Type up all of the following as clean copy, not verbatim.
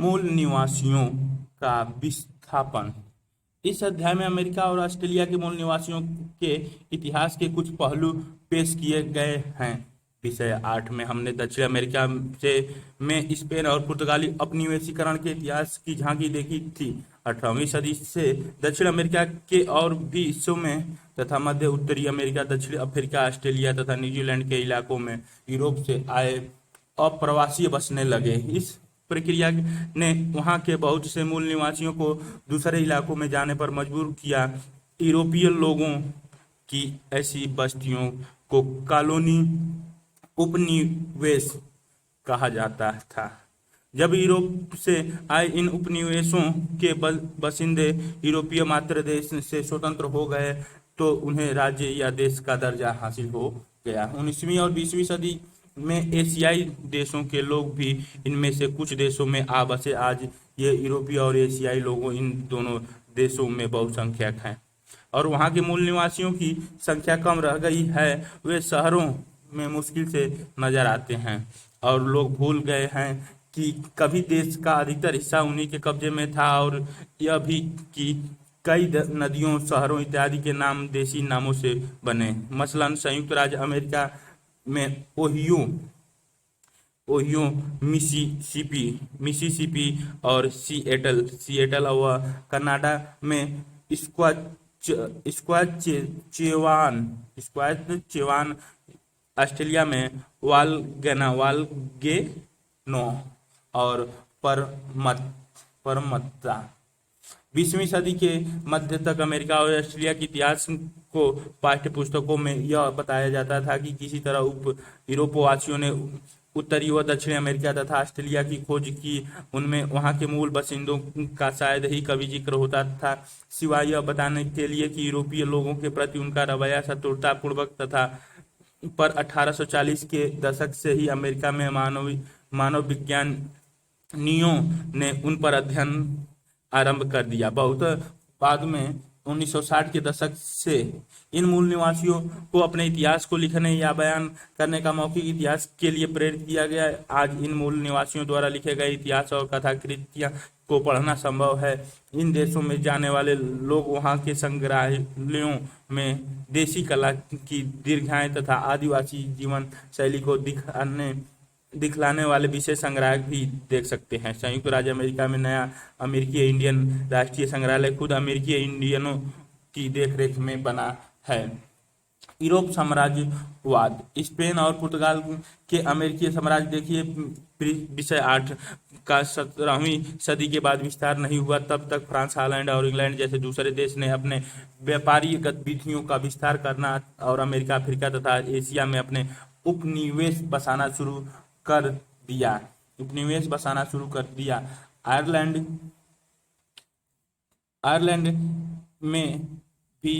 मूल निवासियों का विस्थापन। इस अध्याय में अमेरिका और ऑस्ट्रेलिया के मूल निवासियों के इतिहास के कुछ पहलू पेश किए गए हैं। विषय 8 में हमने दक्षिण अमेरिका से में स्पेन और पुर्तगाली उपनिवेशीकरण के इतिहास की झांकी देखी थी। 18वीं सदी से दक्षिण अमेरिका के और भी हिस्सों में तथा मध्य उत्तरी अमेरिका, दक्षिण अफ्रीका, ऑस्ट्रेलिया तथा न्यूजीलैंड के इलाकों में यूरोप से आए अप्रवासी बसने लगे। इस प्रक्रिया ने वहां के बहुत से मूल निवासियों को दूसरे इलाकों में जाने पर मजबूर किया। यूरोपीय लोगों की ऐसी बस्तियों को कॉलोनी उपनिवेश कहा जाता था। जब यूरोप से आए इन उपनिवेशों के बसिंदे यूरोपीय मातृ देश से स्वतंत्र हो गए तो उन्हें राज्य या देश का दर्जा हासिल हो गया। 19वीं और 20वीं सदी में एशियाई देशों के लोग भी इनमें से कुछ देशों में आ बसे। आज ये यूरोपीय और एशियाई लोगों इन दोनों देशों में बहुसंख्यक हैं और वहाँ के मूल निवासियों की संख्या कम रह गई है। वे शहरों में मुश्किल से नजर आते हैं और लोग भूल गए हैं कि कभी देश का अधिकतर हिस्सा उन्हीं के कब्जे में था, और यह भी कि कई नदियों, शहरों इत्यादि के नाम देशी नामों से बने। मसलन संयुक्त राज्य अमेरिका में ओहियो, मिसिसिपी और सिएटल और कनाडा में स्क्वाचेवान, ऑस्ट्रेलिया में वालगेनो और परमत्ता। 20वीं सदी के मध्य तक अमेरिका और ऑस्ट्रेलिया के इतिहास को पाठ्य पुस्तकों में यह बताया जाता था कि किसी तरह यूरोपवासियों ने उत्तरी व दक्षिणी अमेरिका तथा ऑस्ट्रेलिया की खोज की। उनमें वहां के मूल बसिंदों का शायद ही कभी जिक्र होता था, सिवाय यह बताने के लिए कि यूरोपीय लोगों के प्रति उनका रवैया शत्रुतापूर्वक तथा। पर 1840 के दशक से ही अमेरिका में मानव विज्ञानियों ने उन पर अध्ययन आरंभ कर दिया। बहुत बाद में 1960 के दशक से इन मूल निवासियों को अपने इतिहास को लिखने या बयान करने का मौखिक इतिहास के लिए प्रेरित किया गया। आज इन मूल निवासियों द्वारा लिखे गए इतिहास और कथाकृतियां को पढ़ना संभव है। इन देशों में जाने वाले लोग वहां के संग्रहालयों में देसी कला की दीर्घाएं तथा आदिवासी जीवन शैली को दिखलाने वाले विशेष संग्रह भी देख सकते हैं। संयुक्त राज्य अमेरिका में नया अमेरिकी इंडियन राष्ट्रीय संग्रहालय खुद अमेरिकी इंडियनों की देखरेख में बना है। यूरोप साम्राज्यवाद। स्पेन और पुर्तगाल के अमेरिकी साम्राज्य देखिए विषय 8 का 17वीं सदी के बाद विस्तार नहीं हुआ, तब तक फ्रांस, हॉलैंड और इंग्लैंड जैसे दूसरे देश ने अपने व्यापारिक गतिविधियों का विस्तार करना और अमेरिका, अफ्रीका तथा एशिया में अपने उपनिवेश बसाना शुरू कर दिया। आयरलैंड में भी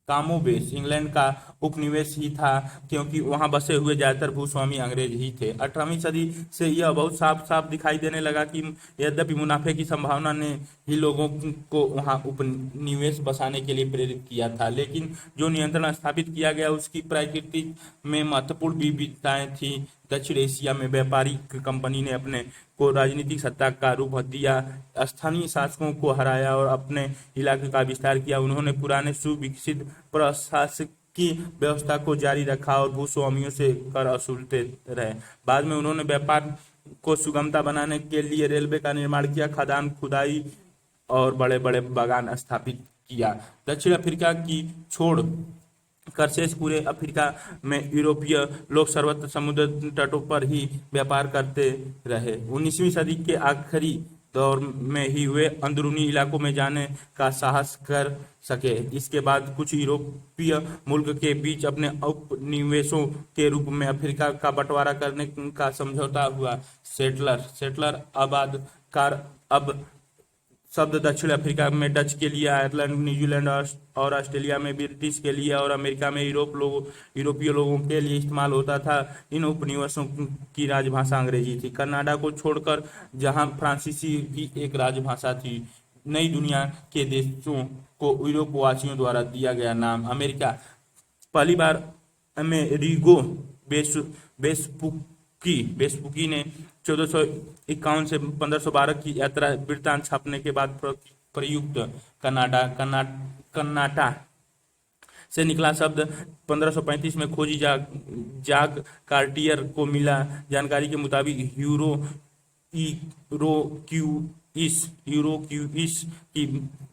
कामोबेश इंग्लैंड का उपनिवेश ही था, क्योंकि वहां बसे हुए ज्यादातर भूस्वामी अंग्रेज ही थे। 18वीं सदी से यह बहुत साफ साफ दिखाई देने लगा कि यद्यपि मुनाफे की संभावना ने ही लोगों को वहां उपनिवेश बसाने के लिए प्रेरित किया था, लेकिन जो नियंत्रण स्थापित किया गया उसकी प्रकृति में महत्वपूर्ण विविधताएं थी। दक्षिण एशिया में व्यापारिक कंपनी ने अपने को राजनीतिक सत्ता का रूप दिया, स्थानीय शासकों को हराया और अपने इलाके का विस्तार किया। उन्होंने पुराने सुविकसित प्रशासकीय व्यवस्था को जारी रखा और भूस्वामियों से कर वसूलते रहे। बाद में उन्होंने व्यापार को सुगमता बनाने के लिए रेलवे का निर्माण किया, खदान खुदाई और बड़े बड़े बागान स्थापित किया। दक्षिण अफ्रीका की छोड़ कर शेष पूरे अफ्रीका में यूरोपीय लोग सर्वत्र समुद्र तटों पर ही व्यापार करते रहे। 19वीं सदी के आखिरी दौर में ही वे अंदरूनी इलाकों में जाने का साहस कर सके। इसके बाद कुछ यूरोपीय मुल्क के बीच अपने उपनिवेशों के रूप में अफ्रीका का बंटवारा करने का समझौता हुआ। सेटलर आबादकार अब शब्द दक्षिण अफ्रीका में डच के लिए, आयरलैंड, न्यूजीलैंड और ऑस्ट्रेलिया में ब्रिटिश के लिए और अमेरिका में यूरोपीय लोगों के लिए इस्तेमाल होता था। इन उपनिवेशों की राजभाषा अंग्रेजी थी। कनाडा को छोड़कर, जहां फ्रांसीसी भी एक राजभाषा थी। नई दुनिया के देशों को यूरोपवासियों द्वारा दिया गया नाम। अमेरिका पहली बार अमेरिगो वेस्पुकी ने 1451 से 1512 की यात्रा वृत्तांत छापने के बाद प्रयुक्त कन्नाटा से निकला शब्द 1535 में खोजी जाग कार्टियर को मिला जानकारी के मुताबिक यूरोक्यूइस की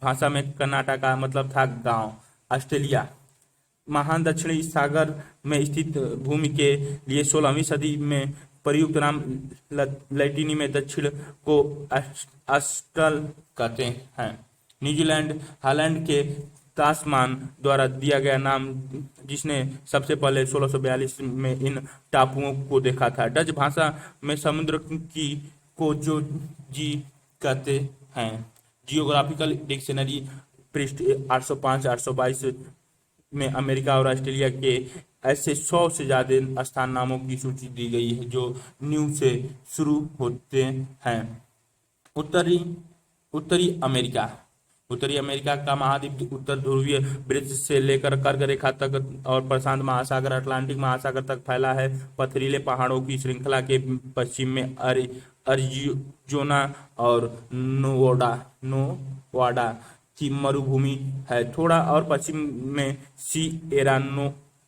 भाषा में कन्नाटा का मतलब था गांव। ऑस्ट्रेलिया महान दक्षिणी सागर में स्थित भूमि के लिए 16वीं सदी में प्रयुक्त नाम लैटिनी में दक्षिण को ऑस्ट्रल कहते हैं। न्यूजीलैंड हॉलैंड के तास्मान द्वारा दिया गया नाम जिसने सबसे पहले 1642 में इन टापुओं को देखा था। डच भाषा में समुद्र को जो जी कहते हैं। जियोग्राफिकल डिक्शनरी पृष्ठ 805-822 में अमेरिका और ऑस्ट्रेलिया के ऐसे 100 से ज्यादा स्थान नामों की सूची दी गई है जो न्यू से शुरू होते हैं। उत्तरी अमेरिका का महाद्वीप उत्तर ध्रुवीय वृत्त से लेकर कर्क रेखा तक और प्रशांत महासागर अटलांटिक महासागर तक फैला है। पथरीले पहाड़ों की श्रृंखला के पश्चिम में अरिज़ोना और नोवाडा की मरुभूमि है। थोड़ा और पश्चिम में सिएरा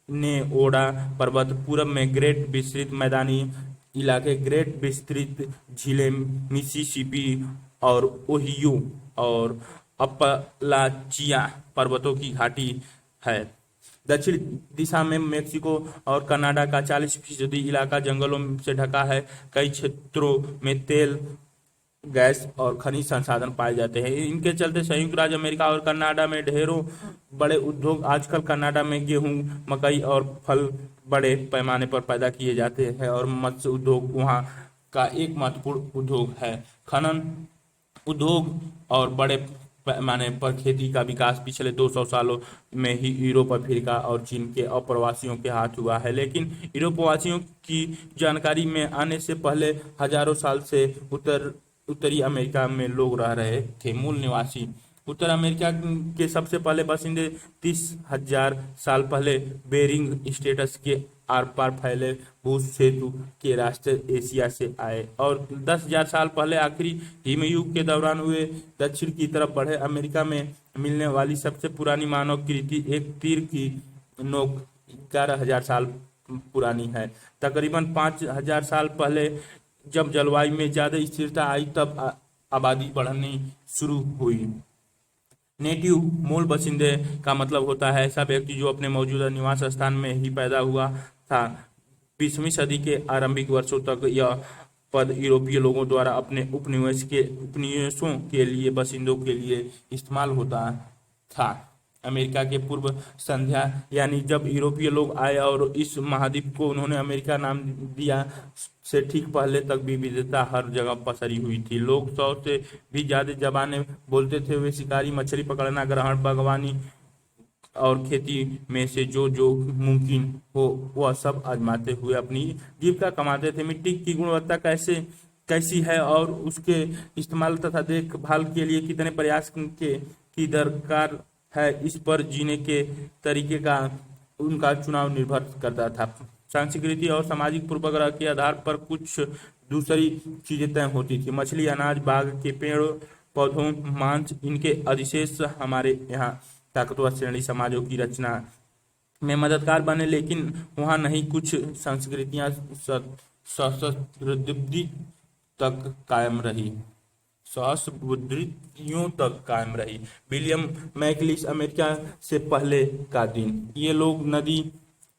नेवाडा पर्वत, पूरब में ग्रेट विस्तृत मैदानी इलाके, ग्रेट विस्तृत झीलें मिसिसिपी और ओहियो और अपलाचिया पर्वतों की घाटी है। दक्षिण दिशा में मेक्सिको और कनाडा का 40% इलाका जंगलों से ढका है। कई क्षेत्रों में तेल, गैस और खनिज संसाधन पाए जाते हैं। इनके चलते संयुक्त राज्य अमेरिका और कनाडा में ढेरों बड़े उद्योग आजकल कनाडा में गेहूं, मकई और फल बड़े पैमाने पर पैदा किए जाते हैं और मत्स्य उद्योग वहां का एक महत्वपूर्ण उद्योग है। खनन उद्योग और बड़े पैमाने पर खेती का विकास पिछले 200 सालों में ही यूरोप, अफ्रीका और चीन के अप्रवासियों के हाथ हुआ है। लेकिन यूरोपवासियों की जानकारी में आने से पहले हजारों साल से उत्तरी अमेरिका में लोग रह रहे थे। मूल निवासी उत्तर अमेरिका के सबसे पहले बासिंदे 30,000 साल पहले बेरिंग स्ट्रेट्स के आर पार फैले भूसेतु के रास्ते एशिया से आए और 10,000 साल पहले आखिरी हिमयुग के दौरान वे दक्षिण की तरफ बढ़े। अमेरिका में मिलने वाली सबसे पुरानी मानव कृति एक तीर की नोक 11,000 साल पुरानी है। तकरीबन 5,000 साल पहले जब जलवायु में ज्यादा स्थिरता आई तब आबादी बढ़नी शुरू हुई। नेटिव मूल बसिंदे का मतलब होता है ऐसा व्यक्ति जो अपने मौजूदा निवास स्थान में ही पैदा हुआ था। 20वीं सदी के आरंभिक वर्षों तक यह पद यूरोपीय लोगों द्वारा अपने उपनिवेशों के लिए बसिंदों के लिए इस्तेमाल होता था। अमेरिका के पूर्व संध्या यानी जब यूरोपीय लोग आए और इस महाद्वीप को उन्होंने अमेरिका नाम दिया से ठीक पहले तक विविधता हर जगह पसरी हुई थी। लोग 100 से भी ज्यादा जबानें बोलते थे। वे शिकारी, मछली पकड़ना, ग्रहण, बागवानी और खेती में से जो मुमकिन हो वह सब आजमाते हुए अपनी जीविका कमाते थे। मिट्टी की गुणवत्ता कैसी है और उसके इस्तेमाल तथा देखभाल के लिए कितने प्रयास की दरकार है, इस पर जीने के तरीके का उनका चुनाव निर्भर करता था। संस्कृति और सामाजिक पूर्वाग्रह के आधार पर कुछ दूसरी चीजें तय होती थी। मछली, अनाज, बाग के पेड़ पौधों, मांस, इनके अधिशेष हमारे यहाँ ताकतवर श्रेणी समाजों की रचना में मददगार बने। लेकिन वहाँ नहीं, कुछ संस्कृतियां सहस्राब्दी तक कायम रही। विलियम मैकलिस, अमेरिका से पहले का दिन। ये लोग नदी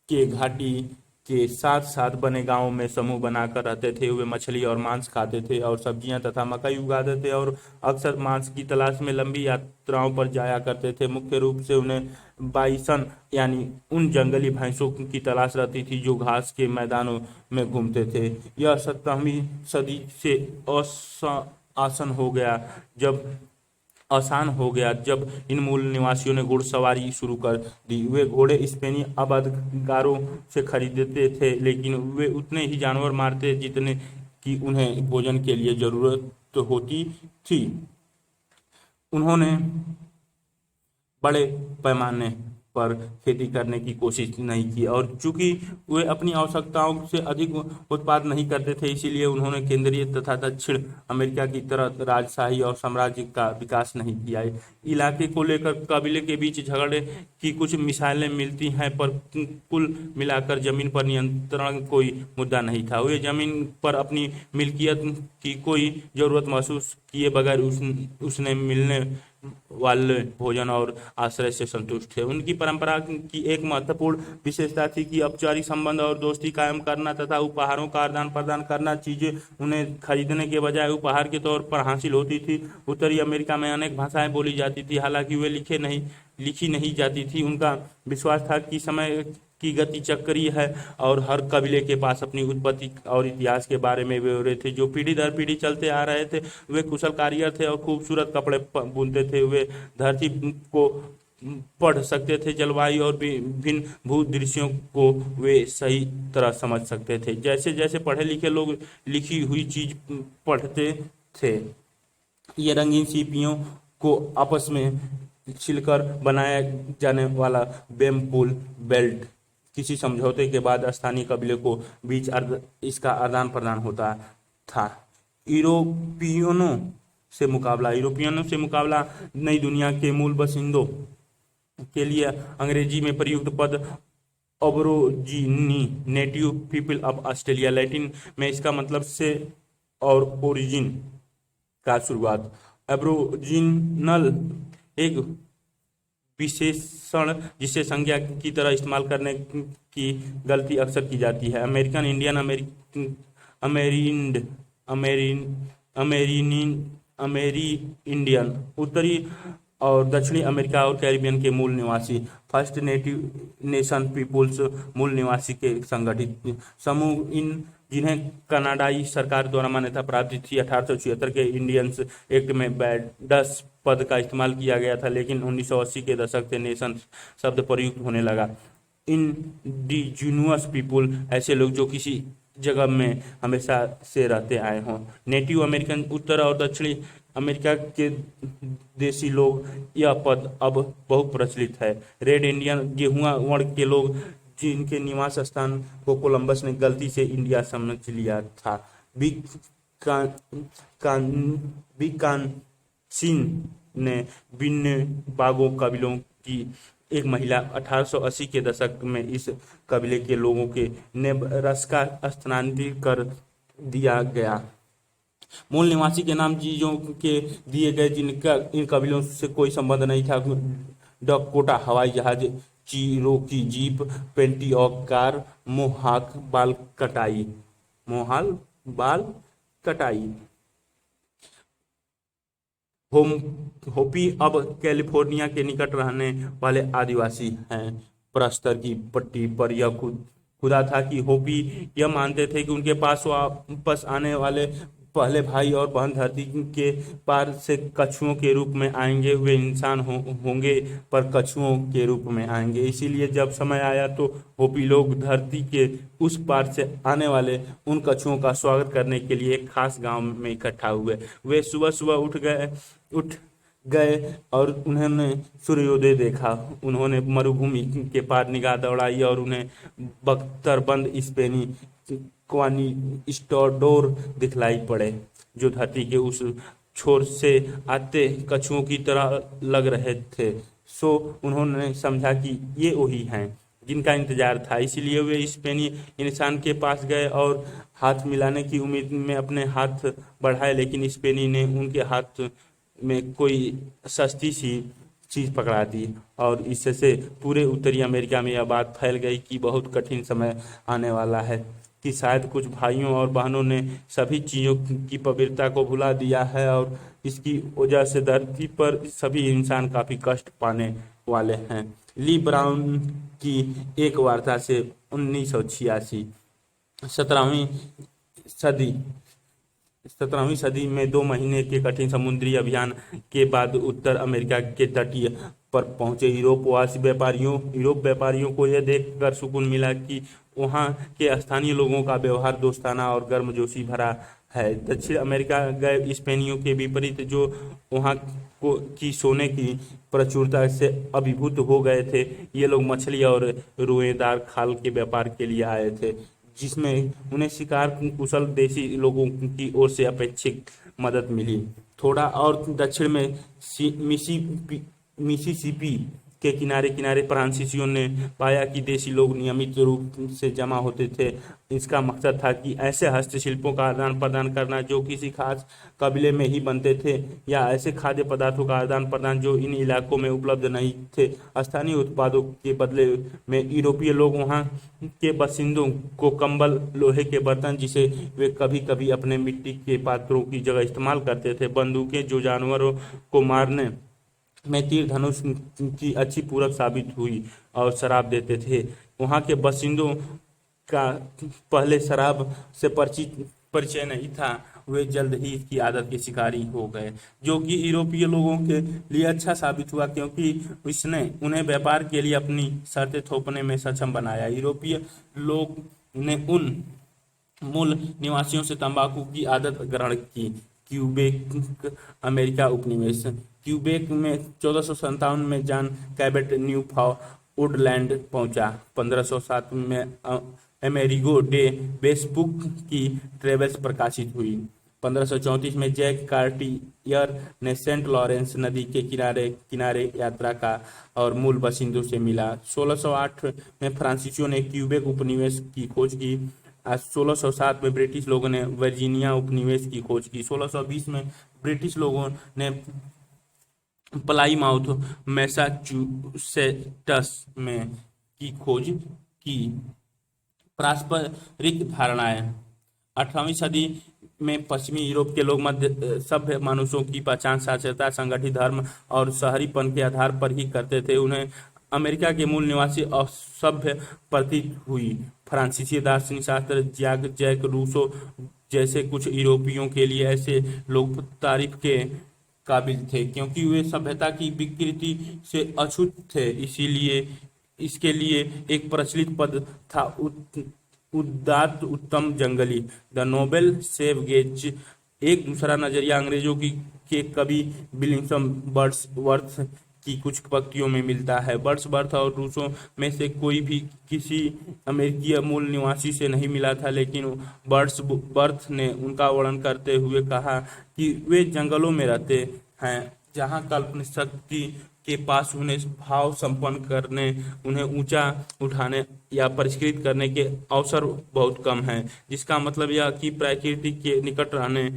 के घाटी के साथ साथ बने गांवों में समूह बनाकर रहते थे। वे मछली और मांस खाते थे और सब्जियां तथा मकई उगाते थे और अक्सर मांस की तलाश में लंबी यात्राओं पर जाया करते थे। मुख्य रूप से उन्हें बाइसन यानी उन जंगली भैंसों की तलाश रहती थी जो घास के मैदानों में घूमते थे। यह 17वीं सदी से आसान हो गया जब इन मूल निवासियों ने घुड़सवारी शुरू कर दी। वे घोड़े स्पेनी आबादगारों से खरीदते थे, लेकिन वे उतने ही जानवर मारते जितने की उन्हें भोजन के लिए जरूरत होती थी। उन्होंने बड़े पैमाने पर खेती करने की कोशिश नहीं की, और चूंकि वे अपनी आवश्यकताओं से अधिक उत्पाद नहीं करते थे, इसीलिए उन्होंने केंद्रीय तथा दक्षिण अमेरिका की तरह राजशाही और साम्राज्य का विकास नहीं किया। इलाके को लेकर कबीले के बीच झगड़े की कुछ मिसालें मिलती हैं, पर कुल मिलाकर जमीन पर नियंत्रण कोई मुद्दा नहीं था। वे जमीन पर अपनी मिल्कियत की कोई जरूरत महसूस किए बगैर उसने मिलने वाले भोजन और आश्रय से संतुष्ट थे। उनकी परंपरा की एक महत्वपूर्ण विशेषता थी कि औपचारिक संबंध और दोस्ती कायम करना तथा उपहारों का आदान प्रदान करना। चीजें उन्हें खरीदने के बजाय उपहार के तौर पर हासिल होती थी। उत्तरी अमेरिका में अनेक भाषाएं बोली जाती थी, हालांकि वे लिखी नहीं जाती थी। उनका विश्वास था कि समय की गति चक्रीय है और हर कबीले के पास अपनी उत्पत्ति और इतिहास के बारे में ब्यौरे थे जो पीढ़ी दर पीढ़ी चलते आ रहे थे। वे कुशल कारीगर थे और खूबसूरत कपड़े बुनते थे। वे धरती को पढ़ सकते थे, जलवायु और विभिन्न भू दृश्यों को वे सही तरह समझ सकते थे। जैसे जैसे पढ़े लिखे लोग लिखी हुई चीज पढ़ते थे, ये रंगीन सीपियों को आपस में छिलकर बनाया जाने वाला बेमपुल बेल्ट किसी समझौते के बाद स्थानीय कबीले को बीच इसका आदान प्रदान होता था। यूरोपियनों से मुकाबला नई दुनिया के मूल बासिंदों के लिए अंग्रेजी में प्रयुक्त पद Aborigine, native people of Australia, Latin में इसका मतलब से और ओरिजिन का शुरुआत। एब्रोजिनल एक विशेषण जिसे संज्ञा की तरह इस्तेमाल करने की गलती अक्सर की जाती है। अमेरिकन इंडियन, अमेरिंड, अमेरी इंडियन, उत्तरी और दक्षिणी अमेरिका और कैरिबियन के मूल निवासी, फर्स्ट नेटिव नेशन पीपुल्स, मूल निवासी के संगठित समूह, इन जिन्हें कनाडाई सरकार द्वारा मान्यता प्राप्त थी। 1876 के इंडियंस एक्ट में बैडस पद का इस्तेमाल किया गया था, लेकिन 1980 के दशक से नेशन शब्द प्रयुक्त होने लगा। इंडिजिनुअस पीपुल, ऐसे लोग जो किसी जगह में हमेशा से रहते आए हों। नेटिव अमेरिकन, उत्तर और दक्षिणी अमेरिका के देसी लोग, यह पद अब बहुत प्रचलित है। रेड इंडियन, गेहुआ वर्ण के लोग जिनके निवास स्थान को कोलंबस ने गलती से इंडिया समझ लिया था। विकानसिन ने विन्नेबागो कबीलों की एक महिला 1880 के दशक में इस कबीले के लोगों के नेब्रास्का स्थानांतरित कर दिया गया। मूल निवासी के नाम चीजों के दिए गए जिनका इन कबीलों से कोई संबंध नहीं था। डकोटा हवाई जहाज, चिरोकी जीप, पेंटियॉक कार, मोहाक बाल कटाई। होपी अब कैलिफोर्निया के निकट रहने वाले आदिवासी हैं। प्रस्तर की पट्टी पर यह खुदा था कि होपी यह मानते थे कि उनके पास वापस आने वाले पहले भाई और बहन धरती के पार से कछुओं के रूप में आएंगे। वे इंसान होंगे पर कछुओं के रूप में आएंगे। इसीलिए जब समय आया तो होपी लोग धरती के उस पार से आने वाले उन कछुओं का स्वागत करने के लिए एक खास गांव में इकट्ठा हुए। वे सुबह सुबह उठ गए और उन्होंने सूर्योदय देखा। उन्होंने मरुभूमि के पार निगाह दौड़ाई और उन्हें बख्तरबंद स्पेनी क्वानिस्टाडोर दिखलाई पड़े, जो धरती के उस छोर से आते कछुओं की तरह लग रहे थे। सो उन्होंने समझा कि ये वही हैं जिनका इंतजार था। इसलिए वे स्पेनी इंसान के पास गए और हाथ मिलाने की उम्मीद में अपने हाथ बढ़ाए, लेकिन स्पेनी ने उनके हाथ में कोई सस्ती सी चीज पकड़ा दी और इससे पूरे उत्तरी अमेरिका में यह बात फैल गई कि बहुत कठिन समय आने वाला है, कि शायद कुछ भाइयों और बहनों ने सभी चीज़ों की पवित्रता को भुला दिया है और इसकी वजह से धरती पर सभी इंसान काफ़ी कष्ट पाने वाले हैं। ली ब्राउन की एक वार्ता से 1986। 17वीं सदी में 2 महीने के कठिन समुद्री अभियान के बाद उत्तर अमेरिका के तटीय पर पहुंचे यूरोप व्यापारियों को यह देखकर सुकून मिला कि वहां के स्थानीय लोगों का व्यवहार दोस्ताना और गर्मजोशी भरा है। दक्षिण अमेरिका गए स्पेनियों के विपरीत, जो वहाँ को की सोने की प्रचुरता से अभिभूत हो गए थे। ये लोग मछली और रोएदार खाल के व्यापार के लिए आए थे, जिसमें उन्हें शिकार कुशल देसी लोगों की ओर से अपेक्षित मदद मिली। थोड़ा और दक्षिण में मिसिसिपी के किनारे किनारे फ्रांसीसियों ने पाया कि देसी लोग नियमित रूप से जमा होते थे। इसका मकसद था कि ऐसे हस्तशिल्पों का आदान प्रदान करना जो किसी खास कबीले में ही बनते थे, या ऐसे खाद्य पदार्थों का आदान प्रदान जो इन इलाकों में उपलब्ध नहीं थे। स्थानीय उत्पादों के बदले में यूरोपीय लोग वहां के बासिंदों को कंबल, लोहे के बर्तन, जिसे वे कभी कभी अपने मिट्टी के पात्रों की जगह इस्तेमाल करते थे, बंदूकें जो जानवरों को मारने में तीर धनुष की अच्छी पूरक साबित हुई, और शराब देते थे। वहाँ के बासिंदों का पहले शराब से परिचय नहीं था, वे जल्द ही इसकी आदत के शिकारी हो गए, जो कि यूरोपीय लोगों के लिए अच्छा साबित हुआ, क्योंकि इसने उन्हें व्यापार के लिए अपनी शर्तें थोपने में सक्षम बनाया। यूरोपीय लोग ने उन मूल निवासियों से तंबाकू की आदत ग्रहण की। क्यूबेक अमेरिका उपनिवेश। क्यूबेक में 1457 में जॉन कैबेट न्यूफाउंडलैंड पहुंचा। 1507 में अमेरिगो डे वेस्पुक की ट्रेवल्स प्रकाशित हुई। 1534 में जैक कार्टियर ने सेंट लॉरेंस नदी के किनारे किनारे यात्रा का और मूल बासिंदों से मिला। 1608 में फ्रांसीसियों ने क्यूबेक उपनिवेश की खोज की। 1607 में ब्रिटिश लोगों ने वर्जीनिया उपनिवेश की खोज की। 1620 में ब्रिटिश लोगों ने प्लाईमाउथ मैसाचुसेट्स में की खोज की। पारस्परिक धारणाएं। 18वीं सदी में पश्चिमी यूरोप के लोग मध्य सभ्य मनुष्यों की पहचान साक्षरता, संगठित धर्म और शहरीपन के आधार पर ही करते थे। उन्हें अमेरिका के मूल निवासी असभ्य प्रतीत हुई। फ्रांसीसी दार्शनिक शास्त्र जैक रूसो जैसे कुछ यूरोपियों के लिए ऐसे लोग तारीफ के काबिल थे, क्योंकि वे सभ्यता की विकृति से अछूत थे। इसीलिए इसके लिए एक प्रचलित पद था, उदात्त उत्तम जंगली, द नोबेल सेवगेज। एक दूसरा नजरिया अंग्रेजों की के कवि विलियम वर्ड्सवर्थ की कुछ पंक्तियों में मिलता है। वर्ड्सवर्थ और रूसों में से कोई भी किसी अमेरिकी मूल निवासी से नहीं मिला था, लेकिन वर्ड्सवर्थ ने उनका वर्णन करते हुए कहा कि वे जंगलों में रहते हैं, जहाँ कल्पना शक्ति के पास उन्हें भाव संपन्न करने, उन्हें ऊंचा उठाने या परिष्कृत करने के अवसर बहुत कम हैं। जिसका मतलब यह कि प्रकृति के निकट रहने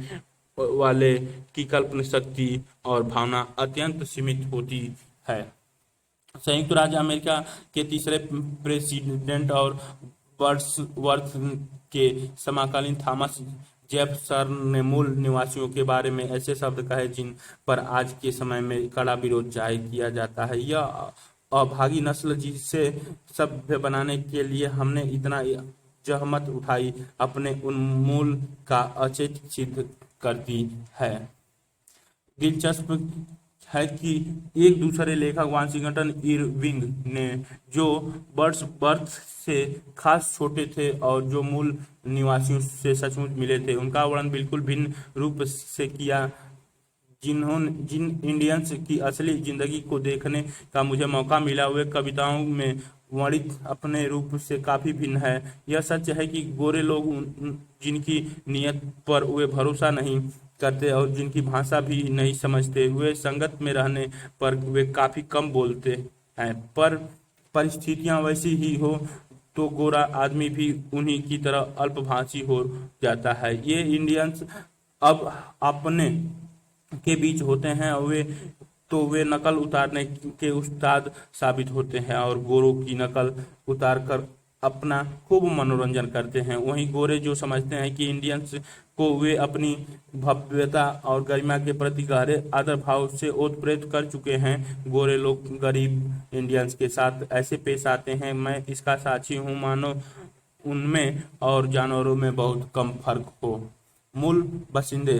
वाले की कल्पना शक्ति और भावना अत्यंत सीमित होती है। संयुक्त राज्य अमेरिका के तीसरे प्रेसिडेंट और वर्ड्सवर्थ के समकालीन थॉमस जेफरसन ने मूल निवासियों के बारे में ऐसे शब्द कहे जिन पर आज के समय में कड़ा विरोध जाहिर किया जाता है। यह अभागी नस्ल जिसे सभ्य बनाने के लिए हमने इतना जहमत उठाई, अपने उन्मूल का औचित्य सिद्ध करती है। दिलचस्प है कि एक दूसरे लेखक वाशिंगटन इरविंग ने, जो वर्ड्सवर्थ से खास छोटे थे और जो मूल निवासियों से सचमुच मिले थे, उनका वर्णन बिल्कुल भिन्न रूप से किया। जिन इंडियंस की असली जिंदगी को देखने का मुझे मौका मिला, वे कविताओं में वर्णित अपने रूप से काफी भिन्न है। यह सच है कि गोरे लोग जिनकी नीयत पर वे भरोसा नहीं करते और जिनकी भाषा भी नहीं समझते, वे संगत में रहने पर वे काफी कम बोलते हैं। पर परिस्थितियां वैसी ही हो तो गोरा आदमी भी उन्हीं की तरह अल्पभाषी हो जाता है। ये इंडियंस अब अपने के बीच होते हैं और वे नकल उतारने के उस्ताद साबित होते हैं और गोरों की नकल उतार कर अपना खूब मनोरंजन करते हैं। वहीं गोरे जो समझते हैं कि इंडियंस को वे अपनी भव्यता और गरिमा के प्रति गहरे आदर भाव से ओतप्रोत कर चुके हैं, गोरे लोग गरीब इंडियंस के साथ ऐसे पेश आते हैं। मैं इसका साक्षी हूँ, मानो उनमें और जानवरों में बहुत कम फर्क हो। मूल बसिंदे।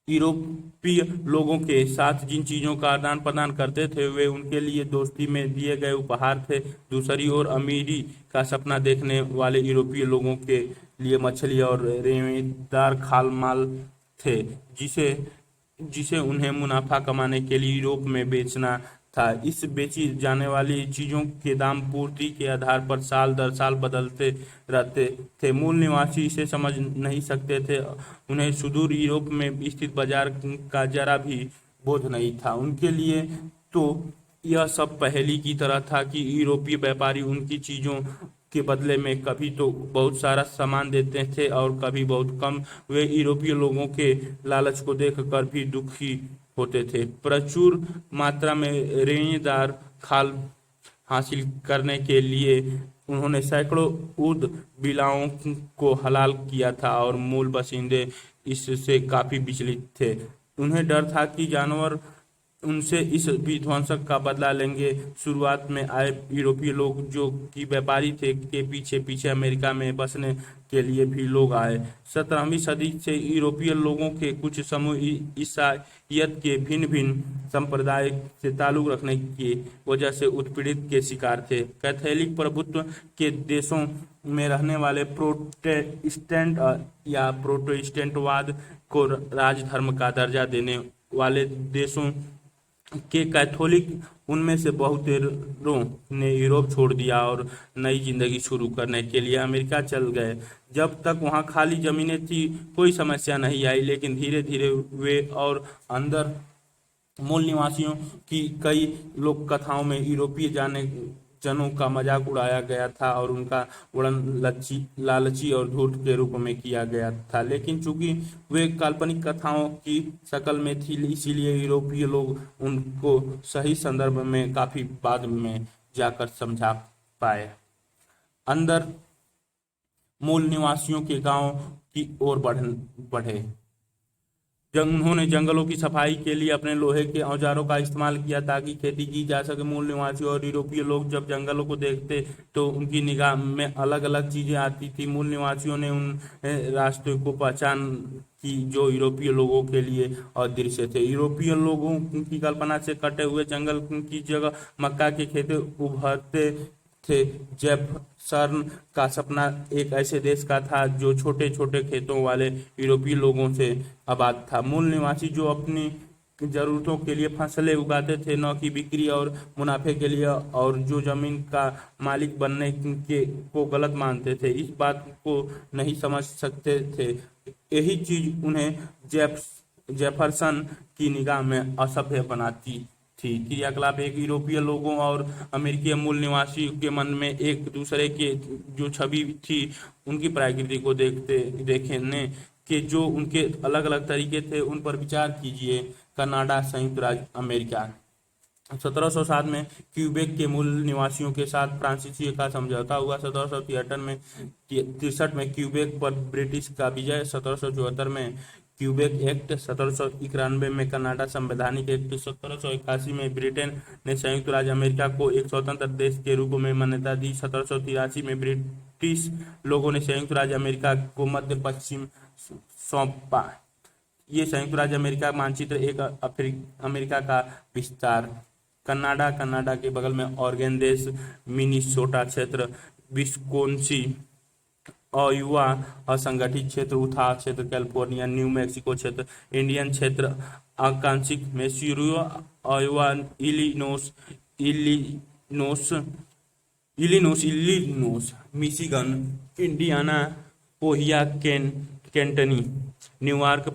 यूरोपीय लोगों के साथ जिन चीजों का आदान प्रदान करते थे वे उनके लिए दोस्ती में दिए गए उपहार थे। दूसरी ओर अमीरी का सपना देखने वाले यूरोपीय लोगों के लिए मछली और रेशेदार खाल माल थे, जिसे जिसे उन्हें मुनाफा कमाने के लिए यूरोप में बेचना था। इस बेची जाने वाली चीजों के दाम पूर्ति के आधार पर साल दर साल बदलते रहते थे। मूल निवासी इसे समझ नहीं सकते थे। उन्हें सुदूर यूरोप में स्थित बाजार का जरा भी बोध नहीं था। उनके लिए तो यह सब पहेली की तरह था कि यूरोपीय व्यापारी उनकी चीजों के बदले में कभी तो बहुत सारा सामान देते थे और कभी बहुत कम। वे यूरोपीय लोगों के लालच को देखकर भी दुखी होते थे। प्रचुर मात्रा में रेशेदार खाल हासिल करने के लिए उन्होंने सैकड़ों ऊद बिलाओं को हलाल किया था और मूल बाशिंदे इससे काफी विचलित थे। उन्हें डर था कि जानवर उनसे इस विध्वंसक का बदला लेंगे। शुरुआत में आए यूरोपीय लोग जो कि व्यापारी थे के पीछे पीछे अमेरिका में बसने के लिए भी लोग आए। 17वीं सदी से यूरोपीय लोगों के कुछ समूह ईसाइयत के भिन्न भिन्न संप्रदाय से ताल्लुक रखने की वजह से उत्पीड़ित के शिकार थे। कैथोलिक प्रभुत्व के देशों में रहने वाले प्रोटेस्टेंट या प्रोटेस्टेंटवाद को राजधर्म का दर्जा देने वाले देशों के कैथोलिक उनमें से बहुतेरों ने यूरोप छोड़ दिया और नई जिंदगी शुरू करने के लिए अमेरिका चल गए। जब तक वहां खाली जमीनें थी कोई समस्या नहीं आई, लेकिन धीरे धीरे वे और अंदर मूल निवासियों की कई लोक कथाओं में यूरोपीय जनों का मजाक उड़ाया गया था और उनका वर्णन लालची और झूठ के रूप में किया गया था। लेकिन चूंकि वे काल्पनिक कथाओं की शक्ल में थी, इसीलिए यूरोपीय लोग उनको सही संदर्भ में काफी बाद में जाकर समझा पाए। अंदर मूल निवासियों के गांव की ओर बढ़े। उन्होंने जंगलों की सफाई के लिए अपने लोहे के औजारों का इस्तेमाल किया ताकि खेती की जा सके। मूल निवासी और यूरोपीय लोग जब जंगलों को देखते तो उनकी निगाह में अलग अलग चीजें आती थी। मूल निवासियों ने उन रास्तों को पहचान की जो यूरोपीय लोगों के लिए अदृश्य थे। यूरोपीय लोगों की कल्पना से कटे हुए जंगल की जगह मक्का के खेत उभरते थे। जेफरसन का सपना एक ऐसे देश का था जो छोटे छोटे खेतों वाले यूरोपीय लोगों से आबाद था। मूल निवासी जो अपनी जरूरतों के लिए फसलें उगाते थे, न कि बिक्री और मुनाफे के लिए, और जो जमीन का मालिक बनने के को गलत मानते थे, इस बात को नहीं समझ सकते थे। यही चीज उन्हें जेफरसन की निगाह में असभ्य बनाती थी। क्रियाकलाप एक यूरोपीय लोगों और अमेरिकी मूल निवासी के मन में एक दूसरे के जो छवि थी उनकी प्रकृति को देखने के जो उनके अलग अलग तरीके थे उन पर विचार कीजिए। कनाडा, संयुक्त राज्य अमेरिका। 1707 में क्यूबेक के मूल निवासियों के साथ फ्रांसीसी का समझौता हुआ। 1763 में क्यूबेक पर ब्रिटिश का विजय। 1774 में क्यूबेक एक्ट। 1791 में कनाडा संवैधानिक एक्ट। 1781 में ब्रिटेन ने संयुक्त राज्य अमेरिका को एक स्वतंत्र देश के रूप में मान्यता दी। 1783 में ब्रिटिश लोगों ने संयुक्त राज्य अमेरिका को मध्य पश्चिम सौंपा। ये संयुक्त राज्य अमेरिका मानचित्र एक अमेरिका का विस्तार। कनाडा के बगल में ऑरेगन देश, मिनीसोटा क्षेत्र, विस्कोन्सिन, आयोवा असंगठित क्षेत्र, उताह क्षेत्र, कैलिफोर्निया, न्यू मैक्सिको क्षेत्र, इंडियन क्षेत्र, आंशिक Missouri, Iowa, Illinois, Michigan, Indiana, Ohio, Kentucky, New York,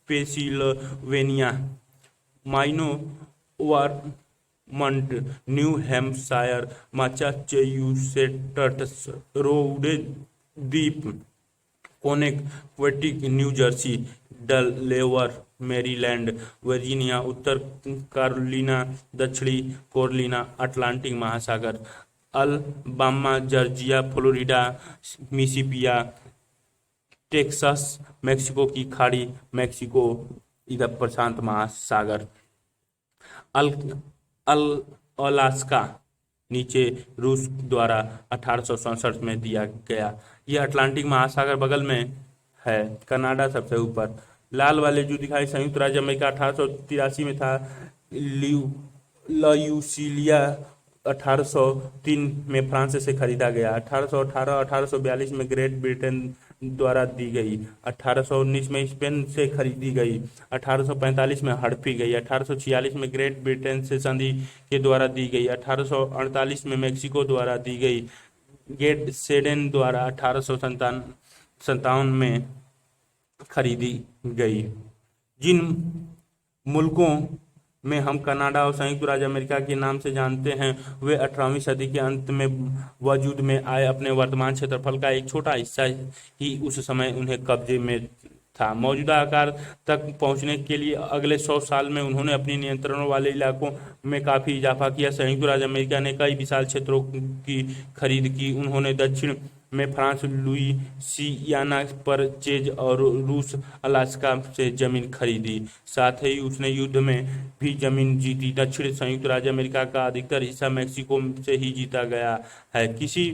Pennsylvania, Maine Vermont, New Hampshire, Massachusetts, Rhode द्वीप, Connecticut, New Jersey, Delaware, Maryland, Virginia, उत्तर कैरोलिना, दक्षिणी कैरोलिना, अटलांटिक महासागर, Alabama, Georgia, Florida, Mississippi, Texas, Mexico की खाड़ी, Mexico, इधर प्रशांत महासागर, अलास्का नीचे रूस द्वारा 1867 में दिया गया। यह अटलांटिक महासागर बगल में है। कनाडा सबसे ऊपर। लाल वाले जो दिखाए संयुक्त राज्य अमेरिका 1883 में था। ल्यूसिलिया 1803 में फ्रांस से खरीदा गया। 1818 1842 में ग्रेट ब्रिटेन द्वारा दी गई। 1819 में स्पेन से खरीदी गई। 1845 में हड़पी गई। 1846 में ग्रेट ब्रिटेन से संधि के द्वारा दी गई। 1848 में मेक्सिको द्वारा दी गई। गेट सेडेन द्वारा 1857 में खरीदी गई। जिन मुल्कों में हम कनाडा और संयुक्त राज्य अमेरिका के नाम से जानते हैं, वे 18वीं सदी के अंत में वजूद में आए। अपने वर्तमान क्षेत्रफल का एक छोटा हिस्सा ही उस समय उन्हें कब्जे में था। मौजूदा आकार तक पहुंचने के लिए अगले 100 साल में उन्होंने अपनी नियंत्रण वाले इलाकों में काफी इजाफा किया। संयुक्त राज्य अमेरिका ने कई विशाल क्षेत्रों की खरीद की। उन्होंने दक्षिण में फ्रांस, लुइसियाना, परचेज और रूस, अलास्का से जमीन खरीदी। साथ ही उसने युद्ध में भी जमीन जीती। दक्षिण संयुक्त राज्य अमेरिका का अधिकतर हिस्सा मैक्सिको से ही जीता गया है। किसी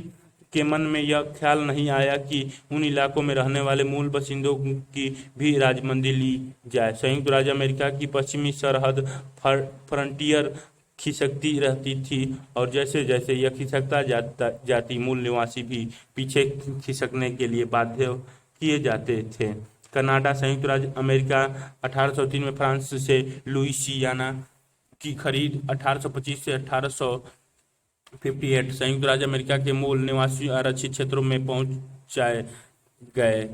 के मन में यह ख्याल नहीं आया कि उन इलाकों में रहने वाले मूल बासिंदों की भी राजमंदी ली जाए। संयुक्त राज्य अमेरिका की पश्चिमी सरहद फ्रंटियर खिसकती रहती थी, और जैसे जैसे यह खिसकता जाती मूल निवासी भी पीछे खिसकने के लिए बाध्य किए जाते थे। कनाडा संयुक्त राज्य अमेरिका 1803 में फ्रांस से लुइसियाना की खरीद। 1825 से 1858 संयुक्त राज्य अमेरिका के मूल निवासी आरक्षित क्षेत्रों में पहुंचाए गए।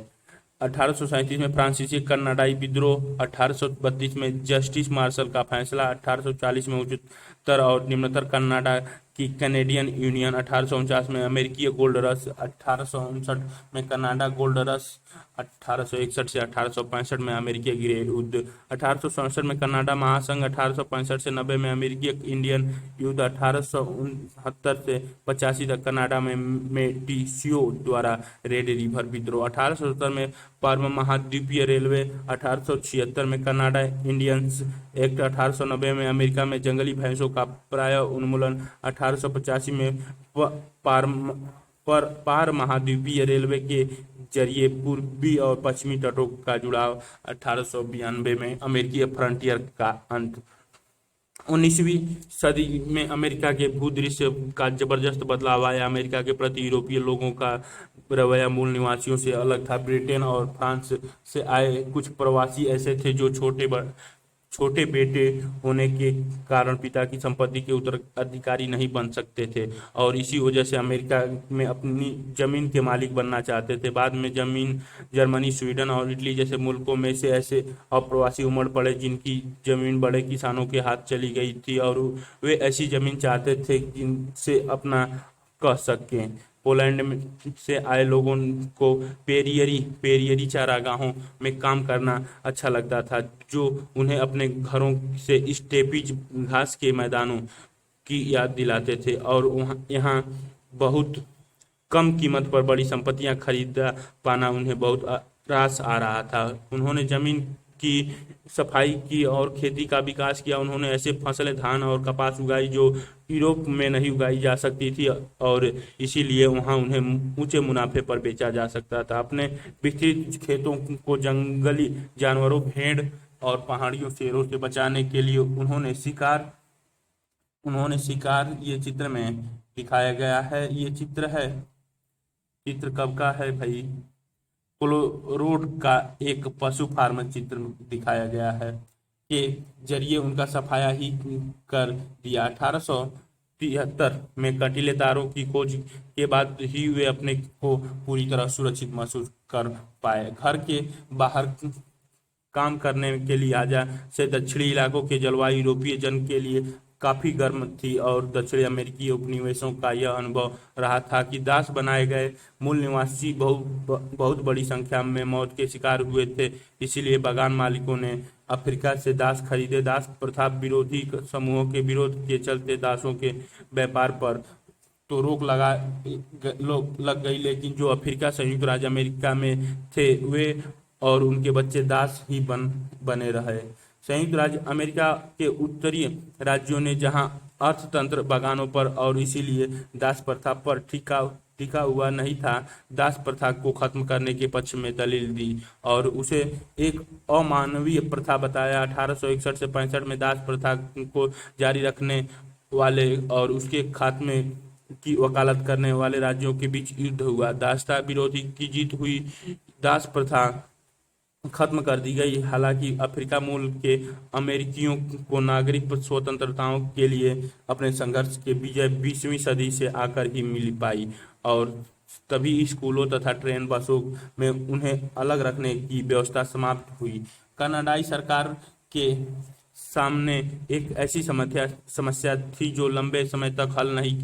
1837 में फ्रांसीसी कनाडाई विद्रोह। 1832 में जस्टिस मार्शल का फैसला। 1840 में उच्चतर और निम्नतर कनाडा की कैनेडियन यूनियन। 1849 में अमेरिकी गोल्ड रश। 1859 में कनाडा गोल्ड रश। 1861 से 1865 में अमेरिकी गृह युद्ध। 1867 में कनाडा महासंघ। 1865 से 90 में अमेरिकी इंडियन युद्ध। 1869 से 85 तक कनाडा में मेटिसियो द्वारा रेड रिवर विद्रोह। 1870 में पर्म महाद्वीपीय रेलवे। 1876 में कनाडा इंडियंस एक्ट। 1890 में अमेरिका में जंगली भैंसों का प्राय उन्मूलन। 1885 में पार महाद्वीपीय रेलवे के जरिए पूर्वी और पश्चिमी तटों का जुड़ाव। 1892 में अमेरिकी फ्रंटियर का अंत। 19वीं सदी में अमेरिका के भूदृश्य का जबरदस्त बदलाव आया। अमेरिका के प्रति यूरोपीय लोगों का रवैया मूल निवासियों से अलग था। ब्रिटेन और फ्रांस से आए कुछ प्रवासी ऐसे थे जो छोटे बेटे होने के कारण पिता की संपत्ति के उत्तराधिकारी नहीं बन सकते थे, और इसी वजह से अमेरिका में अपनी जमीन के मालिक बनना चाहते थे। बाद में जर्मनी, स्वीडन और इटली जैसे मुल्कों में से ऐसे अप्रवासी उमड़ पड़े जिनकी जमीन बड़े किसानों के हाथ चली गई थी, और वे ऐसी जमीन चाहते थे जिनसे अपना कह सकें। पोलैंड से आए लोगों को पेरियरी चारागाहों में काम करना अच्छा लगता था, जो उन्हें अपने घरों से स्टेपीज घास के मैदानों की याद दिलाते थे, और यहाँ बहुत कम कीमत पर बड़ी संपत्तियां खरीदा पाना उन्हें बहुत रास आ रहा था। उन्होंने जमीन की सफाई की और खेती का विकास किया। उन्होंने ऐसे फसलें धान और कपास उगाई जो यूरोप में नहीं उगाई जा सकती थी, और इसीलिए वहां उन्हें ऊंचे मुनाफे पर बेचा जा सकता था। अपने विस्तृत खेतों को जंगली जानवरों, भेड़ और पहाड़ियों शेरों से बचाने के लिए उन्होंने शिकार ये चित्र में दिखाया गया है। ये चित्र कब का है भाई? कोलोराडो का एक पशु फार्म चित्र दिखाया गया है के जरिए उनका सफाया ही कर दिया। 1873 में कंटीले तारों की खोज के बाद ही वे अपने को पूरी तरह सुरक्षित महसूस कर पाए। घर के बाहर काम करने के लिहाजा से दक्षिणी इलाकों के जलवायु यूरोपीय जन के लिए काफी गर्म थी, और दक्षिणी अमेरिकी उपनिवेशों का यह अनुभव रहा था कि दास बनाए गए मूल निवासी बहुत बड़ी संख्या में मौत के शिकार हुए थे। इसीलिए बागान मालिकों ने अफ्रीका से दास खरीदे। दास प्रथा विरोधी समूहों के विरोध के चलते दासों के व्यापार पर तो रोक लग गई, लेकिन जो अफ्रीका संयुक्त राज्य अमेरिका में थे वे और उनके बच्चे दास ही बने रहे। संयुक्त राज्य अमेरिका के उत्तरी राज्यों ने जहां अर्थतंत्र बागानों पर और इसीलिए दास प्रथा पर टिका हुआ नहीं था, दास प्रथा को खत्म करने के पक्ष में दलील दी और उसे एक अमानवीय प्रथा बताया। 1861 से 65 में दास प्रथा को जारी रखने वाले और उसके खात्मे की वकालत करने वाले राज्यों के बीच युद्ध हुआ। दासता विरोधी की जीत हुई, दास प्रथा खत्म कर दी गई। हालांकि अफ्रीका मूल के अमेरिकियों को नागरिक स्वतंत्रताओं के लिए अपने संघर्ष के विजय 20वीं सदी से आकर ही मिल पाई और तभी स्कूलों तथा ट्रेन बसों में उन्हें अलग रखने की व्यवस्था समाप्त हुई। कनाडाई सरकार के सामने एक ऐसी समस्या थी जो लंबे समय तक हल नहीं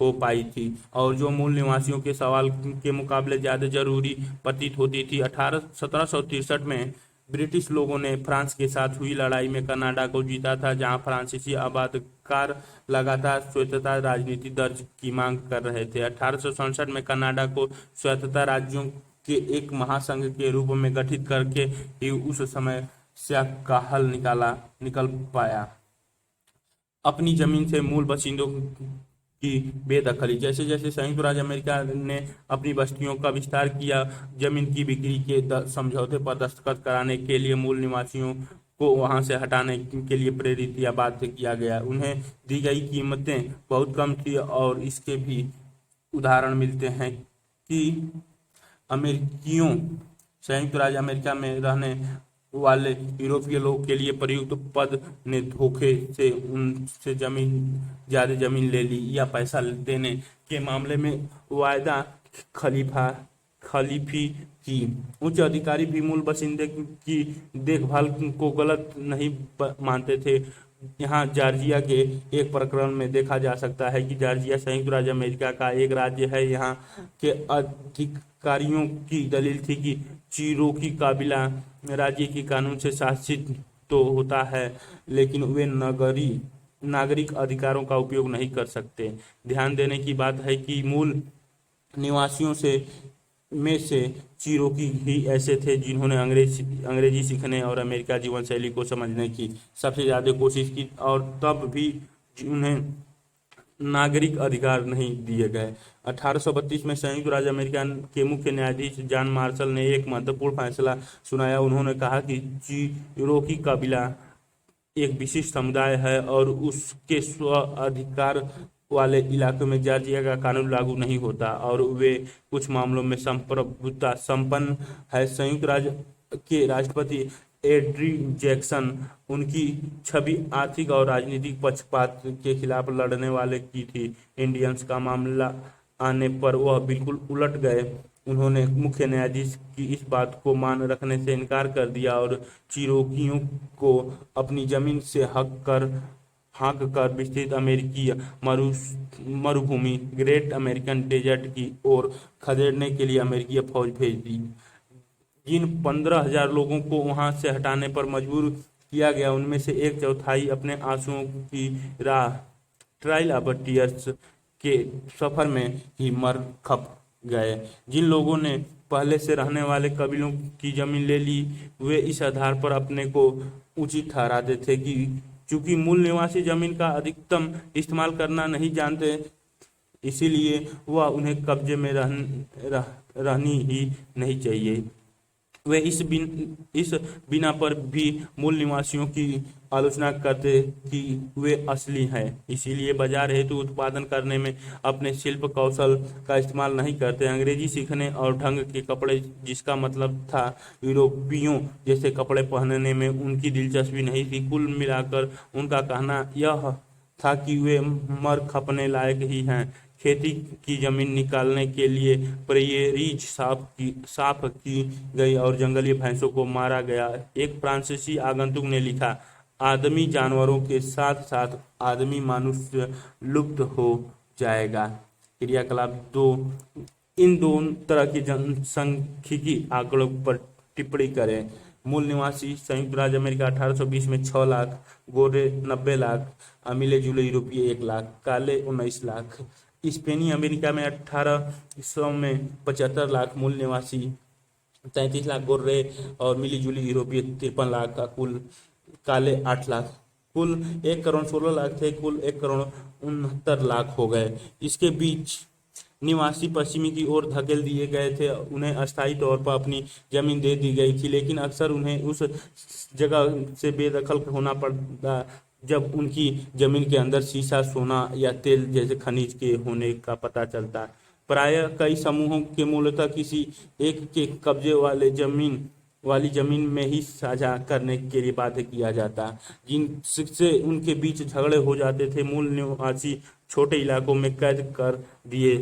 हो पाई थी और जो मूल निवासियों के सवाल के मुकाबले ज्यादा जरूरी प्रतीत होती थी। 1763 में ब्रिटिश लोगों ने फ्रांस के साथ हुई लड़ाई में कनाडा को जीता था, जहां फ्रांसीसी आबादकार लगातार स्वायत्तता राजनीति दर्ज की मांग कर रहे थे। 1867 में कनाडा को स्वायत्तता राज्यों के एक महासंघ के रूप में गठित करके ही उस समस्या का हल निकल पाया। अपनी जमीन से मूल बाशिंदों की बेदखली। जैसे जैसे संयुक्त राज्य अमेरिका ने अपनी बस्तियों का विस्तार किया, जमीन की बिक्री के समझौते पर दस्तखत कराने के लिए मूल निवासियों को वहां से हटाने के लिए प्रेरित या बाध्य किया गया। उन्हें दी गई कीमतें बहुत कम थी और इसके भी उदाहरण मिलते हैं कि अमेरिकियों संयुक्त राज्य अमेरिका में रहने वाले यूरोपीय लोग के लिए प्रयुक्त पद ने धोखे से उनसे ज्यादा जमीन ले ली या पैसा देने के मामले में वायदा खलीफी की। उच्च अधिकारी भी मूल बाशिंदे की देखभाल को गलत नहीं मानते थे। यहाँ जॉर्जिया के एक प्रकरण में देखा जा सकता है कि जॉर्जिया संयुक्त राज्य अमेरिका का एक राज्य है। यहाँ के अधिकारियों की दलील थी कि चिरोकी काबिला राज्य के कानून से शासित तो होता है, लेकिन वे नागरिक अधिकारों का उपयोग नहीं कर सकते। ध्यान देने की बात है कि मूल निवासियों में से चिरोकी ही ऐसे थे जिन्होंने अंग्रेजी सीखने और अमेरिका जीवन शैली को समझने की सबसे ज्यादा कोशिश की और तब भी उन्हें नागरिक अधिकार नहीं दिए गए। 1832 में संयुक्त राज्य अमेरिका के मुख्य न्यायाधीश जॉन मार्शल ने एक महत्वपूर्ण फैसला सुनाया। उन्होंने कहा कि चिरोकी कबीला एक विशिष्ट समुदाय है और उसके स्व अधिकार वाले इलाकों में जॉर्जिया का कानून लागू नहीं होता और वे कुछ मामलों में संप्रभुता संपन्न है। संयुक्त राज्य के राष्ट्रपति एंड्रयू जैक्सन उनकी छवि आर्थिक और राजनीतिक पक्षपात के खिलाफ लड़ने वाले की थी। इंडियंस का मामला आने पर वह बिल्कुल उलट गए। उन्होंने मुख्य न्यायाधीश की इस बात को मान रखने से इनकार कर दिया और चिरोकियों को अपनी जमीन से हाँक कर विस्तृत अमेरिकी मरुभूमि ग्रेट अमेरिकन डेजर्ट की ओर खदेड़ने के लिए अमेरिकी फौज भेज दी। जिन 15,000 लोगों को वहां से हटाने पर मजबूर किया गया, उनमें से एक चौथाई अपने आंसुओं की राह ट्रायल ऑफ टीयर्स के सफर में ही मर खप गए। जिन लोगों ने पहले से रहने वाले कबीलों की जमीन ले ली, वे इस आधार पर अपने को उचित ठहराते थे कि चूंकि मूल निवासी जमीन का अधिकतम इस्तेमाल करना नहीं जानते, इसीलिए वह उन्हें कब्जे में रहनी ही नहीं चाहिए। वे इस बिना पर भी मूल निवासियों की आलोचना करते कि वे असली हैं, इसीलिए बाजार हेतु उत्पादन करने में अपने शिल्प कौशल का इस्तेमाल नहीं करते। अंग्रेजी सीखने और ढंग के कपड़े, जिसका मतलब था यूरोपियों जैसे कपड़े पहनने में उनकी दिलचस्पी नहीं थी। कुल मिलाकर उनका कहना यह था कि वे मर खपने लायक ही हैं। खेती की जमीन निकालने के लिए प्रेयरीज साफ की गई और जंगली भैंसों को मारा गया। एक फ्रांसीसी आगंतुक ने लिखा, आदमी जानवरों के साथ साथ आदमी मनुष्य लुप्त हो जाएगा। क्रियाकलाप 2, इन दोनों तरह की जनसांख्यिकी आंकड़ों पर टिप्पणी करें। मूल निवासी संयुक्त राज्य अमेरिका 1820 में 6 लाख, गोरे 90 लाख, मिले जुले यूरोपीय 1 लाख, काले 19 लाख। स्पेनी अमेरिका में 1800 में 75 लाख मूल निवासी, 33 लाख गोरे और मिली जुली यूरोपीय 53 लाख का कुल काले 8 लाख। कुल 1 करोड़ 16 लाख थे, कुल 1 करोड़ 69 लाख हो गए। इसके बीच निवासी पश्चिमी की ओर धकेल दिए गए थे। उन्हें अस्थायी तौर पर अपनी जमीन दे दी गई थी, लेकिन अक्सर उन्हें उस जगह से बेदखल होना पड़ा जब उनकी जमीन के अंदर सीसा, सोना या तेल जैसे खनिज के होने का पता चलता। प्रायः कई समूहों के मूलतः किसी एक के कब्जे वाली जमीन में ही साझा करने के लिए बाध्य किया जाता, जिनसे उनके बीच झगड़े हो जाते थे। मूल निवासी छोटे इलाकों में कैद कर दिए,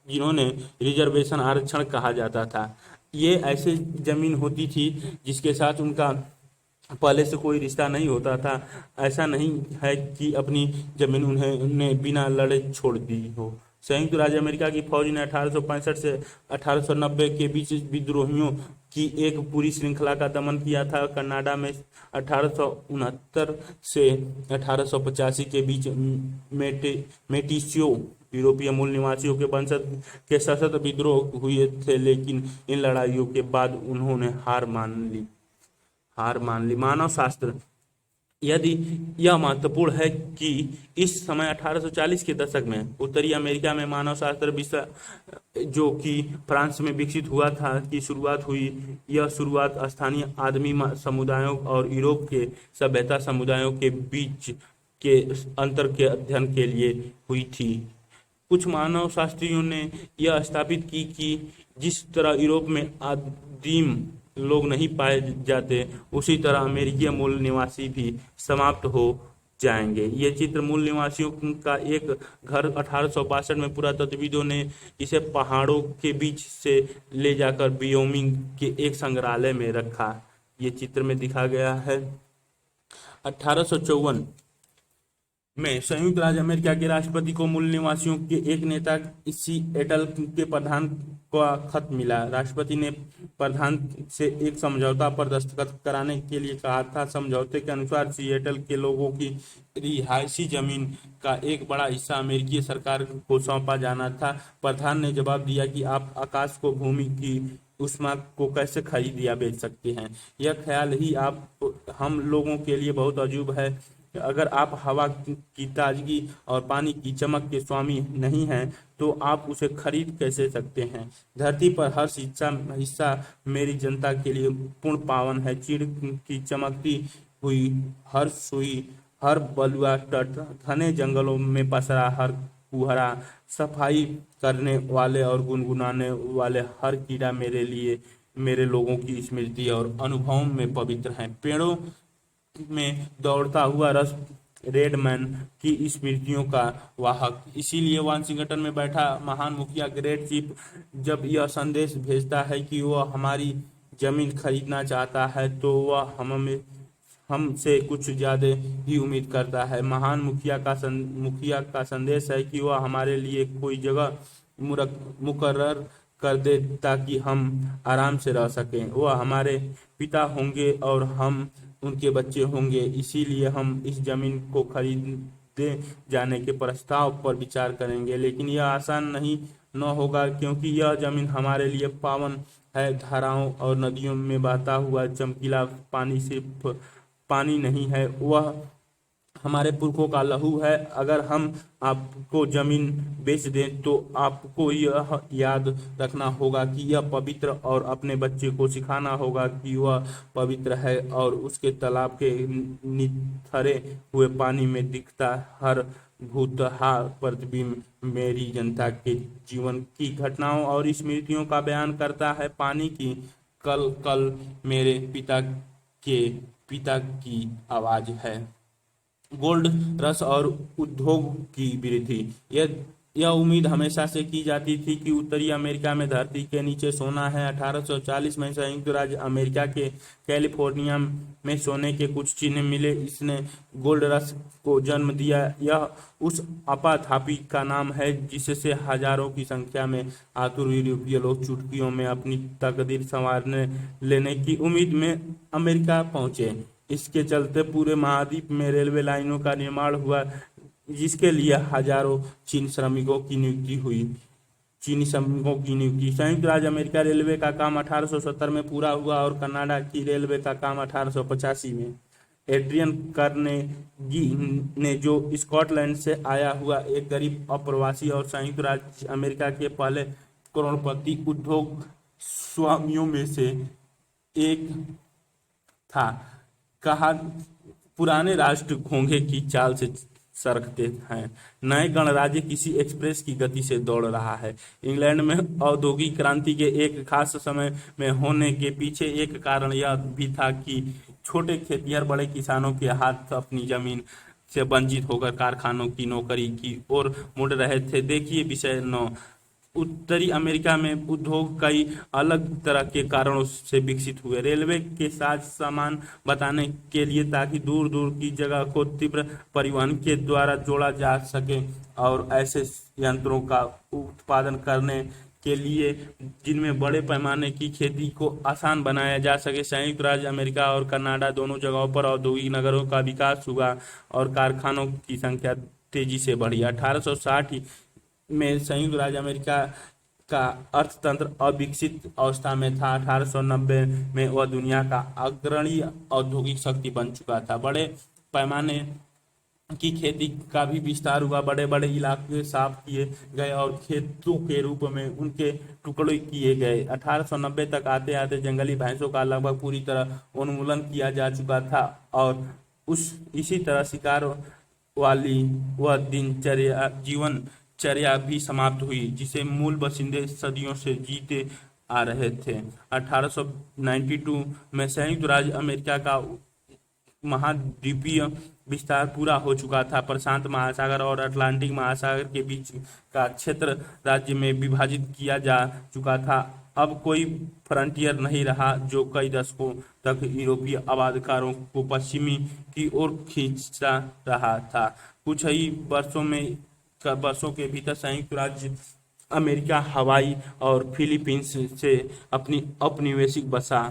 जिन्होंने रिजर्वेशन आरक्षण कहा जाता था। ये ऐसे जमीन होती थी जिसके साथ उनका पहले से कोई रिश्ता नहीं होता था। ऐसा नहीं है कि अपनी जमीन उन्हें बिना लड़े छोड़ दी हो। संयुक्त राज्य अमेरिका की फौज ने 1865 से 1890 के बीच विद्रोहियों की एक पूरी श्रृंखला का दमन किया था। कनाडा में 1869 से 1885 के बीच मेटिसियो यूरोपीय मूल निवासियों के वंशज के सशस्त्र विद्रोह हुए थे, लेकिन इन लड़ाइयों के बाद उन्होंने हार मान ली। मानव शास्त्र, यदि यह महत्वपूर्ण है कि इस समय 1840 के दशक में उत्तरी अमेरिका में मानव शास्त्र विषय जो कि फ्रांस में विकसित हुआ था की शुरुआत हुई। यह शुरुआत स्थानीय आदमी समुदायों और यूरोप के सभ्यता समुदायों के बीच के अंतर के अध्ययन के लिए हुई थी। कुछ मानव शास्त्रियों ने यह स्थापित की कि जिस तरह यूरोप में आदिम लोग नहीं पाए जाते, उसी तरह अमेरिकी मूल निवासी भी समाप्त हो जाएंगे। ये चित्र मूल निवासियों का एक घर 1862 में पुरातत्वविदों ने इसे पहाड़ों के बीच से ले जाकर वियोमिंग के एक संग्रहालय में रखा। ये चित्र में दिखा गया है। 1854 में संयुक्त राज्य अमेरिका के राष्ट्रपति को मूल निवासियों के एक नेता सिएटल के प्रधान का खत मिला। राष्ट्रपति ने प्रधान से एक समझौता पर दस्तखत कराने के लिए कहा था। समझौते के अनुसार सिएटल के लोगों की रिहायशी जमीन का एक बड़ा हिस्सा अमेरिकी सरकार को सौंपा जाना था। प्रधान ने जवाब दिया कि आप आकाश को भूमि की ऊष्मा को कैसे खरीद या बेच सकते हैं। यह ख्याल ही हम लोगों के लिए बहुत अजूब है। अगर आप हवा की ताजगी और पानी की चमक के स्वामी नहीं हैं, तो आप उसे खरीद कैसे सकते हैं। धरती पर हर हिस्सा मेरी जनता के लिए पूर्ण पावन है। चीड़ की चमकती हुई हर सुई, हर बलुआ तट, घने जंगलों में पसरा हर कुहरा, सफाई करने वाले और गुनगुनाने वाले हर कीड़ा मेरे लोगों की स्मृति और अनुभवों में पवित्र हैं। पेड़ों में दौड़ता हुआ रस रेडमैन की स्मृतियों का वाहक। इसीलिए वाशिंगटन में बैठा महान मुखिया ग्रेट चीफ जब यह संदेश भेजता है कि वह हमारी जमीन खरीदना चाहता है, तो वह हमसे कुछ ज्यादा ही उम्मीद करता है। महान मुखिया का संदेश है कि वह हमारे लिए कोई जगह मुकर्रर कर दे ताकि हम आराम से रह सकें। वह हमारे पिता होंगे और हम उनके बच्चे होंगे। इसीलिए हम इस जमीन को खरीदे जाने के प्रस्ताव पर विचार करेंगे, लेकिन यह आसान नहीं न होगा, क्योंकि यह जमीन हमारे लिए पावन है। धाराओं और नदियों में बहता हुआ चमकीला पानी सिर्फ पानी नहीं है, वह हमारे पुरखों का लहू है। अगर हम आपको जमीन बेच दें, तो आपको यह याद रखना होगा कि यह पवित्र और अपने बच्चे को सिखाना होगा कि वह पवित्र है और उसके तालाब के निथरे हुए पानी में दिखता हर भूतहा प्रतिबिंब मेरी जनता के जीवन की घटनाओं और स्मृतियों का बयान करता है। पानी की कल कल मेरे पिता की आवाज है। गोल्ड रश और उद्योग की वृद्धि। यह उम्मीद हमेशा से की जाती थी कि उत्तरी अमेरिका में धरती के नीचे सोना है। 1840 में संयुक्त राज्य अमेरिका के कैलिफोर्निया में सोने के कुछ चिन्ह मिले। इसने गोल्ड रश को जन्म दिया। यह उस आपाधापी का नाम है जिससे हजारों की संख्या में आतुर यूरोपीय लोग चुटकियों में अपनी तकदीर संवारने लेने की उम्मीद में अमेरिका पहुंचे। इसके चलते पूरे महाद्वीप में रेलवे लाइनों का निर्माण हुआ, जिसके लिए हजारों चीनी श्रमिकों की नियुक्ति हुई। संयुक्त राज्य अमेरिका रेलवे का काम 1870 में पूरा हुआ और कनाडा की रेलवे का काम 1885 में। एड्रियन कार्नेगी ने, जो स्कॉटलैंड से आया हुआ एक गरीब अप्रवासी और संयुक्त राज्य अमेरिका के पहले करोड़पति उद्योग स्वामियों में से एक था, कहा पुराने राष्ट्र घोंघे की चाल से सरकते हैं, नए गणराज्य किसी एक्सप्रेस की गति से दौड़ रहा है। इंग्लैंड में औद्योगिक क्रांति के एक खास समय में होने के पीछे एक कारण यह भी था कि छोटे खेतिहर बड़े किसानों के हाथ अपनी जमीन से वंचित होकर कारखानों की नौकरी की ओर मुड़ रहे थे। देखिए विषय 9। उत्तरी अमेरिका में उद्योग कई अलग तरह के कारणों से विकसित हुए। रेलवे के साथ सामान बताने के लिए, ताकि दूर दूर की जगह को तीव्र परिवहन के द्वारा जोड़ा जा सके, और ऐसे यंत्रों का उत्पादन करने के लिए जिनमें बड़े पैमाने की खेती को आसान बनाया जा सके। संयुक्त राज्य अमेरिका और कनाडा दोनों जगहों पर औद्योगिक नगरों का विकास हुआ और कारखानों की संख्या तेजी से बढ़ी। 1860 में संयुक्त राज्य अमेरिका का अर्थतंत्र अविकसित अवस्था में था। 1890 में वह दुनिया का अग्रणी औद्योगिक शक्ति बन चुका था। बड़े पैमाने की खेती का भी विस्तार हुआ। बड़े बड़े इलाके साफ किए गए और खेतों के रूप में उनके टुकड़े किए गए। 1890 तक आते आते जंगली भैंसों का लगभग पूरी तरह उन्मूलन किया जा चुका था, और इसी तरह शिकार वाली वह जीवनचर्या भी समाप्त हुई, जिसे मूल बासिंदे सदियों से जीते आ रहे थे। 1892 में संयुक्त राज्य अमेरिका का महाद्वीपीय विस्तार पूरा हो चुका था। प्रशांत महासागर और अटलांटिक महासागर के बीच का क्षेत्र राज्य में विभाजित किया जा चुका था। अब कोई फ्रंटियर नहीं रहा, जो कई दशकों तक यूरोपीय आबादकारों को पश्चिमी की ओर खींचता रहा था। कुछ ही वर्षों के भीतर संयुक्त राज्य अमेरिका हवाई और फिलीपींस से अपनी औपनिवेशिक बसा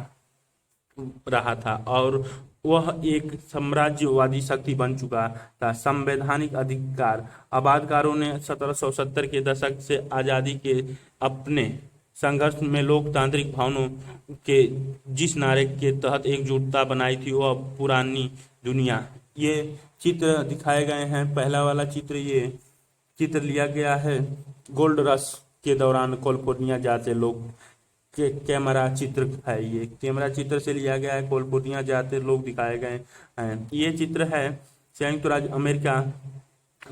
रहा था, और वह एक साम्राज्यवादी शक्ति बन चुका था। संवैधानिक अधिकार। आबादकारों ने 1770 के दशक से आज़ादी के अपने संघर्ष में लोकतांत्रिक भावनाओं के जिस नारे के तहत एकजुटता बनाई थी, वह पुरानी दुनिया। ये चित्र दिखाए गए हैं। पहला वाला चित्र, ये चित्र लिया गया है गोल्ड रश के दौरान कैलिफोर्निया जाते लोग के कैमरा चित्र है। ये कैमरा चित्र से लिया गया है। कैलिफोर्निया जाते लोग दिखाए गए हैं। ये चित्र है संयुक्त राज्य अमेरिका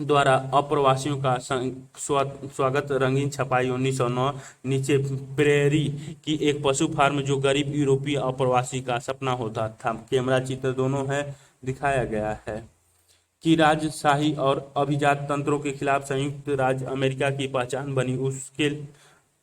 द्वारा अप्रवासियों का स्वागत, रंगीन छपाई 1909। नीचे प्रेरी की एक पशु फार्म, जो गरीब यूरोपीय अप्रवासी का सपना होता था। कैमरा चित्र दोनों है, दिखाया गया है कि राजशाही और अभिजात तंत्रों के खिलाफ संयुक्त राज्य अमेरिका की पहचान बनी।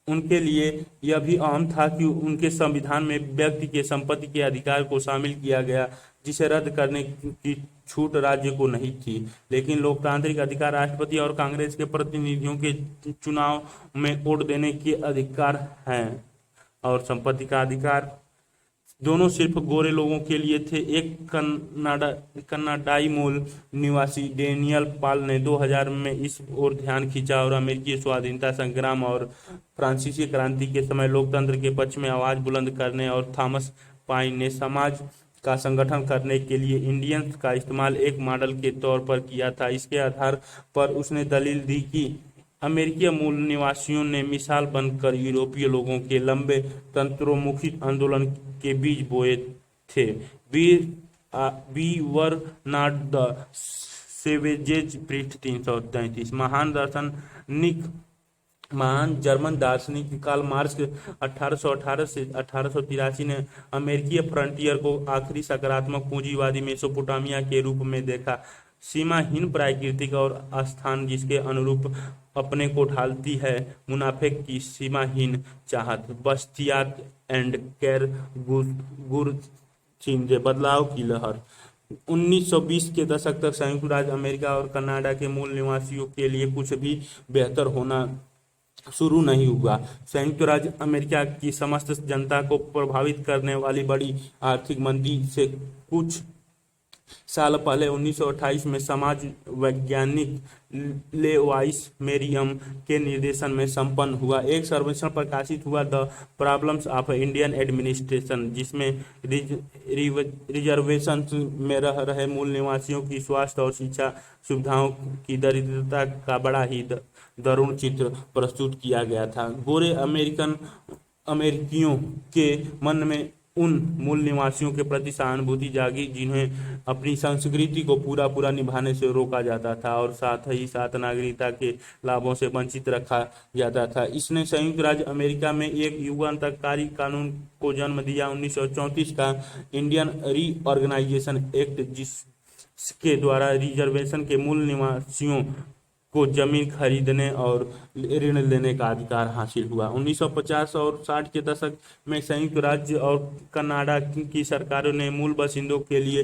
उनके लिए यह भी अहम था कि उनके संविधान में व्यक्ति के संपत्ति के अधिकार को शामिल किया गया, जिसे रद्द करने की छूट राज्य को नहीं थी। लेकिन लोकतांत्रिक अधिकार, राष्ट्रपति और कांग्रेस के प्रतिनिधियों के चुनाव में वोट देने के अधिकार हैं, और संपत्ति का अधिकार दोनों सिर्फ गोरे लोगों के लिए थे। एक कनाडाई मूल निवासी डेनियल पॉल ने 2000 में इस ओर ध्यान खींचा, और अमेरिकी स्वाधीनता संग्राम और फ्रांसीसी क्रांति के समय लोकतंत्र के पक्ष में आवाज बुलंद करने, और थॉमस पाइन ने समाज का संगठन करने के लिए इंडियंस का इस्तेमाल एक मॉडल के तौर पर किया था। इसके आधार पर उसने दलील दी कि अमेरिकी मूल निवासियों ने मिसाल बनकर यूरोपीय लोगों के लंबे तंत्रोन्मुखी आंदोलन के बीज बोए थे। वी वर नॉट द सेवेजेज, पृष्ठ 333। महान जर्मन दार्शनिक कार्ल मार्क्स 1818 से 1883 ने अमेरिकी फ्रंटियर को आखिरी सकारात्मक पूंजीवादी मेसोपोटामिया के रूप में देखा। सीमाहीन प्राकृतिक और स्थान जिसके अनुरूप अपने को ढालती है, मुनाफे की सीमाहीन चाहत, बस्तियात एंड कैर गुरचिंदे, बदलाव की लहर। 1920 के दशक तक संयुक्त राज्य अमेरिका और कनाडा के मूल निवासियों के लिए कुछ भी बेहतर होना शुरू नहीं हुआ। संयुक्त राज्य अमेरिका की समस्त जनता को प्रभावित करने वाली बड़ी आर्थिक मंदी से कुछ साल पहले 1928 में समाज वैज्ञानिक लेवाइस मेरियम के निर्देशन में संपन्न हुआ एक सर्वेक्षण प्रकाशित हुआ, the problems of Indian administration, जिसमें रिजर्वेशन में रह रहे मूल निवासियों की स्वास्थ्य और शिक्षा सुविधाओं की दरिद्रता का बड़ा ही दारुण चित्र प्रस्तुत किया गया था। गोरे अमेरिकियों के मन में उन मूल निवासियों के प्रति सहानुभूति जागी जिन्हें अपनी संस्कृति को पूरा पूरा निभाने से रोका जाता था और साथ ही साथ नागरिकता के लाभों से वंचित रखा जाता था। इसने संयुक्त राज्य अमेरिका में एक युगांतकारी कानून को जन्म दिया, 1934 का इंडियन रीऑर्गेनाइजेशन एक्ट, जिसके द्वारा रिजर्वेशन के मूल निवासियों को जमीन खरीदने और ऋण लेने का अधिकार हासिल हुआ। 1950 और 60 के दशक में संयुक्त राज्य और कनाडा की सरकारों ने मूल बासिंदों के लिए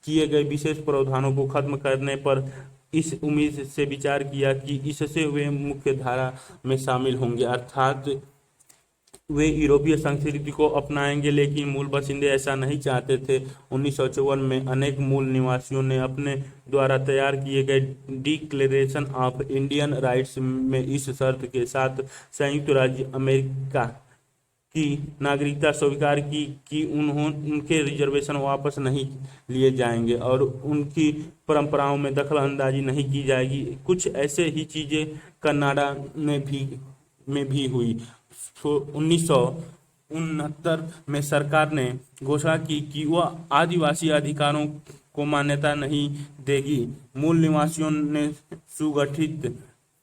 किए गए विशेष प्रावधानों को खत्म करने पर इस उम्मीद से विचार किया कि इससे वे मुख्य धारा में शामिल होंगे, अर्थात वे यूरोपीय संस्कृति को अपनाएंगे। लेकिन मूल बासिंदे ऐसा नहीं चाहते थे। 1954 में अनेक मूल निवासियों ने अपने द्वारा तैयार किए गए डिक्लेरेशन ऑफ इंडियन राइट्स में इस शर्त के साथ संयुक्त राज्य अमेरिका की नागरिकता स्वीकार की कि उनके रिजर्वेशन वापस नहीं लिए जाएंगे और उनकी परंपराओं में दखल अंदाजी नहीं की जाएगी। कुछ ऐसे ही चीजें कनाडा में भी हुई। 1969 में सरकार ने घोषणा की कि वह आदिवासी अधिकारों को मान्यता नहीं देगी। मूल निवासियों ने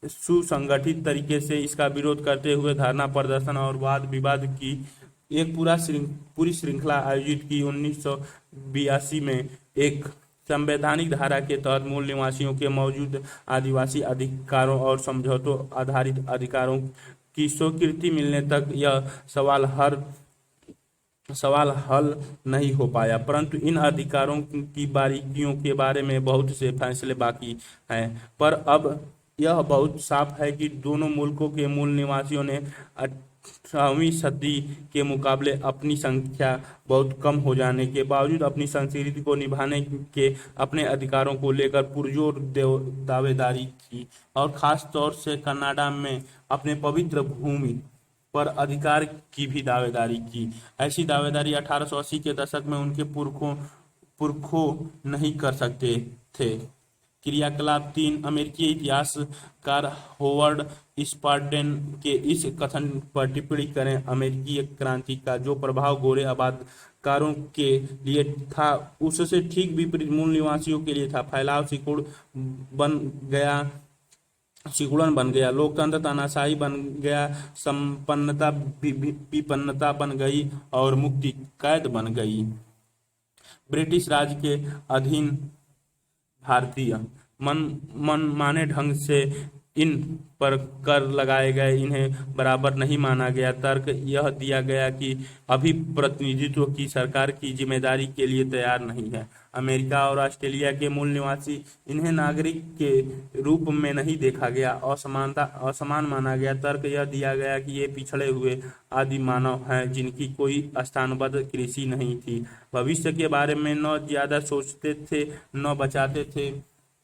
सुसंगठित तरीके से इसका विरोध करते हुए धरना प्रदर्शन और वाद विवाद की एक पूरी श्रृंखला आयोजित की। 1982 में एक संवैधानिक धारा के तहत मूल निवासियों के मौजूद आदिवासी अधिकारों और समझौतों आधारित अधिकारों की स्वीकृति मिलने तक यह सवाल हल नहीं हो पाया, परंतु इन अधिकारों की बारीकियों के बारे में बहुत से फैसले बाकी हैं। पर अब यह बहुत साफ है कि दोनों मुल्कों के मूल निवासियों ने 18वीं सदी के मुकाबले अपनी संख्या बहुत कम हो जाने के बावजूद अपनी संस्कृति को निभाने के अपने अधिकारों को लेकर पुरजोर दावेदारी की और खास तौर से कनाडा में अपने पवित्र भूमि पर अधिकार की भी दावेदारी की। ऐसी दावेदारी 1880 के दशक में उनके पुरखों नहीं कर सकते थे। क्रियाकलाप 3 अमेरिकी इतिहासकार होवर्ड स्पार्डेन के इस कथन पर टिप्पणी करें, अमेरिकी क्रांति का जो प्रभाव गोरे आबादकारों के लिए था उससे ठीक विपरीत मूल निवासियों के लिए था। फैलाव सिकुड़न बन गया, लोकतंत्र तानाशाही बन गया, संपन्नता विपन्नता बन गई और मुक्ति कैद बन गई। ब्रिटिश राज के अधीन भारतीय मनमाने ढंग से इन पर कर लगाए गए, इन्हें बराबर नहीं माना गया। तर्क यह दिया गया कि अभी प्रतिनिधित्व की सरकार की जिम्मेदारी के लिए तैयार नहीं है। अमेरिका और ऑस्ट्रेलिया के मूल निवासी, इन्हें नागरिक के रूप में नहीं देखा गया, असमान माना गया। तर्क यह दिया गया कि ये पिछड़े हुए आदि मानव हैं जिनकी कोई स्थानबद्ध कृषि नहीं थी, भविष्य के बारे में न ज्यादा सोचते थे न बचाते थे,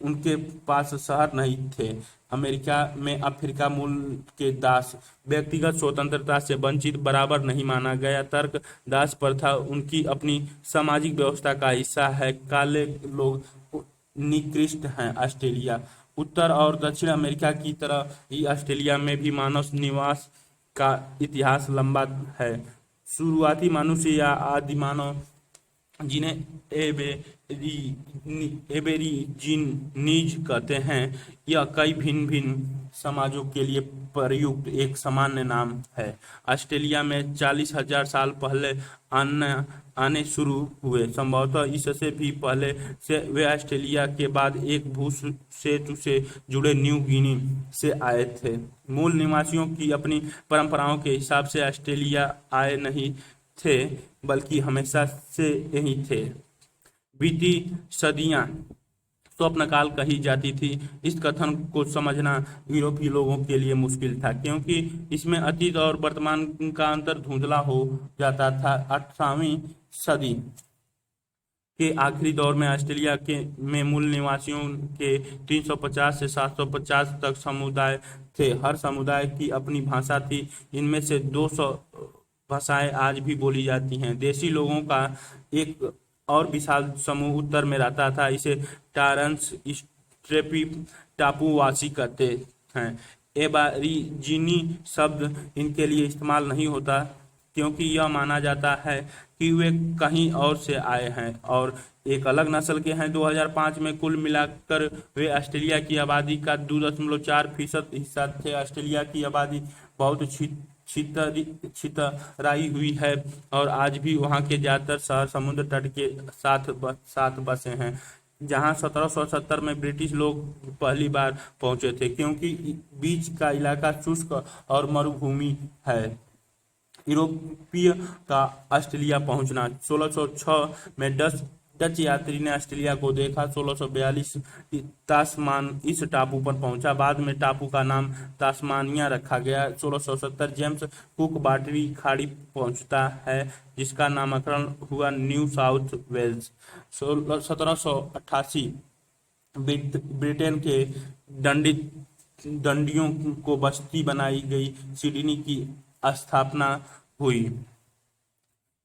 उनके पास शहर नहीं थे। अमेरिका में अफ्रीका मूल के दास व्यक्तिगत स्वतंत्रता से वंचित बराबर नहीं माना गया। तर्क दास प्रथा उनकी अपनी सामाजिक व्यवस्था का हिस्सा है। काले लोग निकृष्ट हैं। ऑस्ट्रेलिया उत्तर और दक्षिण अमेरिका की तरह ही ऑस्ट्रेलिया में भी मानव निवास का इतिहास लंबा है। शुरुआती मनुष्य या आदि मानव, जिन्हें एबेरिजीनीज कहते हैं, यह कई भिन्न भिन्न समाजों के लिए प्रयुक्त एक सामान्य नाम है। ऑस्ट्रेलिया में 40,000 साल पहले आने शुरू हुए, संभवतः इससे भी पहले से वे ऑस्ट्रेलिया के बाद एक भूसेतु से जुड़े न्यू गिनी से आए थे। मूल निवासियों की अपनी परंपराओं के हिसाब से ऑस्ट्रेलिया आए नहीं थे, बल्कि हमेशा से यही थे। बीती सदियां स्वप्नकाल कही जाती थी। इस कथन को समझना यूरोपीय लोगों के लिए मुश्किल था, क्योंकि इसमें अतीत और वर्तमान का अंतर धुंधला हो जाता था। 18वीं सदी के आखिरी दौर में ऑस्ट्रेलिया के में मूल निवासियों के 350 से 750 तक समुदाय थे। हर समुदाय की अपनी भाषा थी। इनमें से 200 भाषाएं आज भी बोली जाती हैं। देसी लोगों का एक और विशाल समूह उत्तर में रहता था। इसे टॉरंस स्ट्रेपी टापुवासी कहते हैं। एबारिजिनी शब्द इनके लिए इस्तेमाल नहीं होता, क्योंकि यह माना जाता है कि वे कहीं और से आए हैं और एक अलग नस्ल के हैं। 2005 में कुल मिलाकर वे ऑस्ट्रेलिया की आबादी का 2.4% हिस्सा थे। ऑस्ट्रेलिया की आबादी बहुत छितराई हुई है और आज भी वहाँ के ज्यादातर शहर समुद्र तट के साथ बसे हैं, जहाँ 1770 में ब्रिटिश लोग पहली बार पहुंचे थे। क्योंकि बीच का इलाका शुष्क और मरुभूमि है, यूरोपीय का ऑस्ट्रेलिया पहुंचना। 1606 में डच यात्री ने ऑस्ट्रेलिया को देखा। 1642 तास्मान इस टापू पर पहुंचा। बाद में टापू का नाम तास्मानिया रखा गया। 1670 जेम्स कुक बाटरी खाड़ी पहुंचता है, जिसका नामकरण हुआ न्यू साउथ वेल्स। 1788 ब्रिटेन के दंडियों को बस्ती बनाई गई। सिडनी की स्थापना हुई।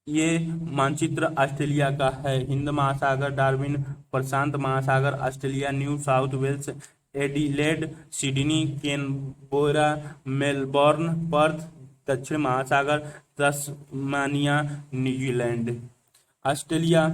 ये मानचित्र ऑस्ट्रेलिया का है। हिंद महासागर, डार्विन प्रशांत महासागर, Australia, New South Wales, Adelaide, Sydney, Canberra, Melbourne, Perth, दक्षिण महासागर, तस्मानिया, न्यूजीलैंड। ऑस्ट्रेलिया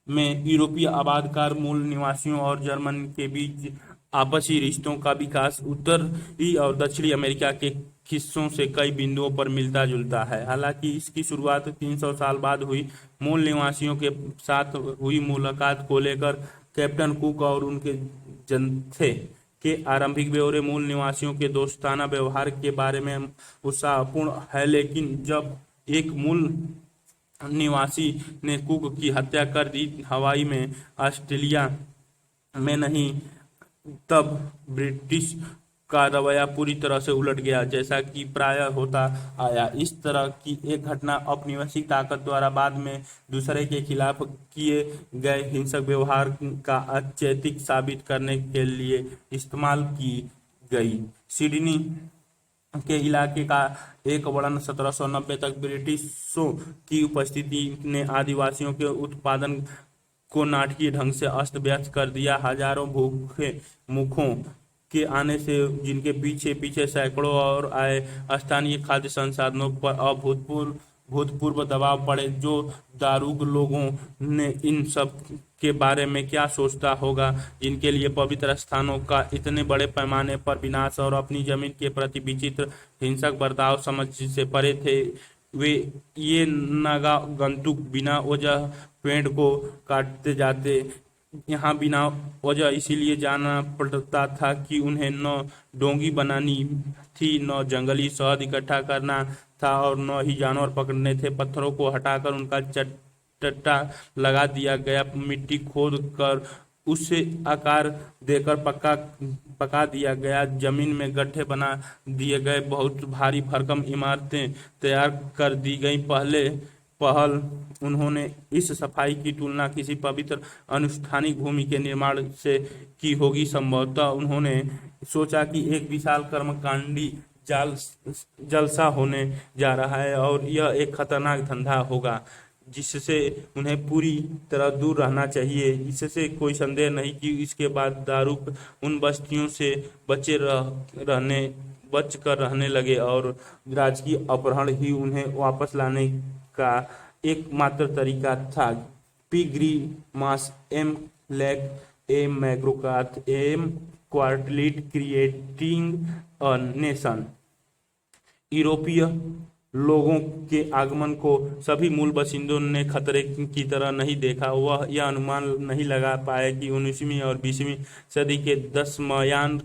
में यूरोपीय आबादकार मूल निवासियों और जर्मन के बीच आपसी रिश्तों का विकास उत्तरी और दक्षिणी अमेरिका के हिस्सों से कई बिंदुओं पर मिलता जुलता है। हालांकि इसकी शुरुआत 300 साल बाद हुई। मूल निवासियों के साथ हुई मुलाकात को लेकर कैप्टन कुक और उनके जत्थे के आरंभिक ब्यौरे मूल निवासियों के दोस्ताना व्यवहार के बारे में उत्साहपूर्ण है, लेकिन जब एक मूल निवासी ने कुक की हत्या कर दी हवाई में, ऑस्ट्रेलिया में नहीं, तब ब्रिटिश का रवैया पूरी तरह से उलट गया, जैसा कि प्रायः होता आया। इस तरह की एक घटना औपनिवेशिक ताकत द्वारा बाद में दूसरे के खिलाफ किए गए हिंसक व्यवहार का औचित्य साबित करने के लिए इस्तेमाल की गई। सिडनी के इलाके का एक वर्णन 1790 तक ब्रिटिशों की उपस्थिति ने आदिवासियों के उत्पादन को नाटकीय ढंग से अस्त व्यस्त कर दिया। हजारों भूखे मुखों के आने से जिनके पीछे पीछे सैकड़ों और आए, स्थानीय खाद्य संसाधनों पर भूतपूर्व दबाव पड़े। जो दारूग लोगों ने इन सब के बारे में क्या सोचता होगा, जिनके लिए पवित्र स्थानों का इतने बड़े पैमाने पर विनाश और अपनी जमीन के प्रति विचित्र हिंसक बर्ताव समझ से परे थे। वे ये नागागंतुक बिना वजह पेड़ को काटते जाते यहाँ बिना वजह इसीलिए जाना पड़ता था कि उन्हें न डोंगी बनानी थी, न जंगली शहद इकट्ठा करना था और न ही जानवर पकड़ने थे। पत्थरों को हटाकर उनका चट्टा लगा दिया गया, मिट्टी खोद कर उसे आकार देकर पका दिया गया, जमीन में गड्ढे बना दिए गए, बहुत भारी भरकम इमारतें तैयार कर दी गई। पहल उन्होंने इस सफाई की तुलना किसी पवित्र अनुष्ठानिक भूमि के निर्माण से की होगी। संभवतः उन्होंने सोचा कि एक विशाल कर्मकांडी जलसा होने जा रहा है और यह एक खतरनाक धंधा होगा, जिससे उन्हें पूरी तरह दूर रहना चाहिए। इससे कोई संदेह नहीं कि इसके बाद दारूक उन बस्तियों से बच कर रहने लगे और राजकीय अपहरण ही उन्हें वापस लाने का एकमात्र तरीका था। पिग्रीमास एम लैक ए मैग्रोकाथ एम क्वार्टलिट क्रिएटिंग अ नेशन। यूरोपीय लोगों के आगमन को सभी मूल बासिंदों ने खतरे की तरह नहीं देखा। वह यह अनुमान नहीं लगा पाए कि 19वीं और 20वीं सदी के दशमयान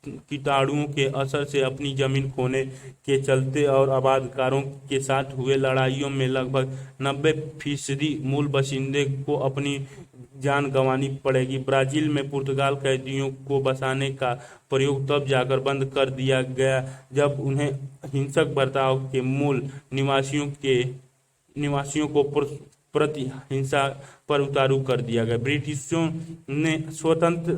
कीटाणुओं के असर से अपनी जमीन खोने के चलते और आबादकारों के साथ हुए लड़ाइयों में लगभग 90% मूल बासिंदे को अपनी जान गंवानी पड़ेगी। ब्राजील में पुर्तगाल कैदियों को बसाने का प्रयोग तब जाकर बंद कर दिया गया जब उन्हें हिंसक बर्ताव के मूल निवासियों को प्रति हिंसा पर उतारू कर दिया गया। ब्रिटिशों ने स्वतंत्र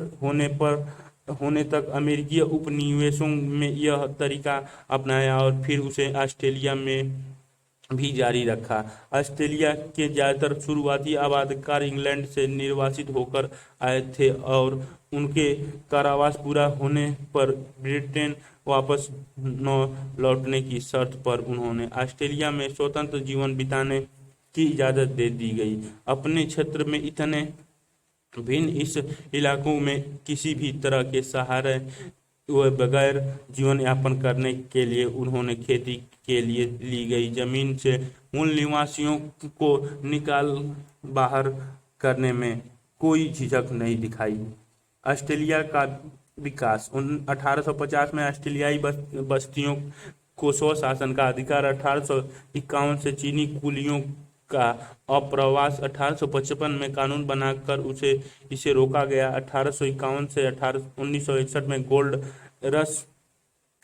होने तक अमेरिकी उपनिवेशों में यह तरीका अपनाया और फिर उसे ऑस्ट्रेलिया में भी जारी रखा। ऑस्ट्रेलिया के ज्यादातर शुरुआती आबादकार इंग्लैंड से निर्वासित होकर आए थे और उनके कारावास पूरा होने पर ब्रिटेन वापस न लौटने की शर्त पर उन्होंने ऑस्ट्रेलिया में स्वतंत्र जीवन बिताने की इजाज़त दे दी गई। अपने क्षेत्र में इतने भिन्न इस इलाकों में किसी भी तरह के सहारे व बगैर जीवन यापन करने के लिए उन्होंने खेती के लिए ली गई जमीन से मूल निवासियों को निकाल बाहर करने में कोई झिझक नहीं दिखाई। ऑस्ट्रेलिया का विकास 1850 में ऑस्ट्रेलियाई बस्तियों को स्वशासन का अधिकार, 1851 से चीनी कुलियों का अप्रवास, 1855 में कानून बनाकर इसे रोका गया, 1851 से 1961 में गोल्ड रश,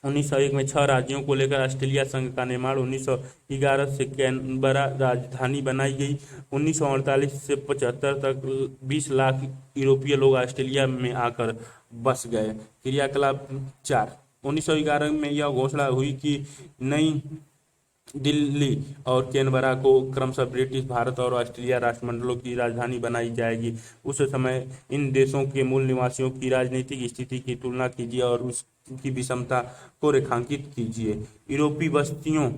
1901 में 6 राज्यों को लेकर ऑस्ट्रेलिया संघ का निर्माण, 1911 से कैनबरा राजधानी बनाई गई, 1948 से 75 तक 20 लाख यूरोपीय लोग ऑस्ट्रेलिया में आकर बस गए। क्रियाकलाप 4, 1911 में यह घोषणा हुई कि नई दिल्ली और कैनबरा को क्रमशः ब्रिटिश भारत और ऑस्ट्रेलिया राष्ट्रमंडलों की राजधानी बनाई जाएगी। उस समय इन देशों के मूल निवासियों की राजनीतिक स्थिति की तुलना कीजिए और उसकी विषमता को रेखांकित कीजिए। यूरोपीय बस्तियों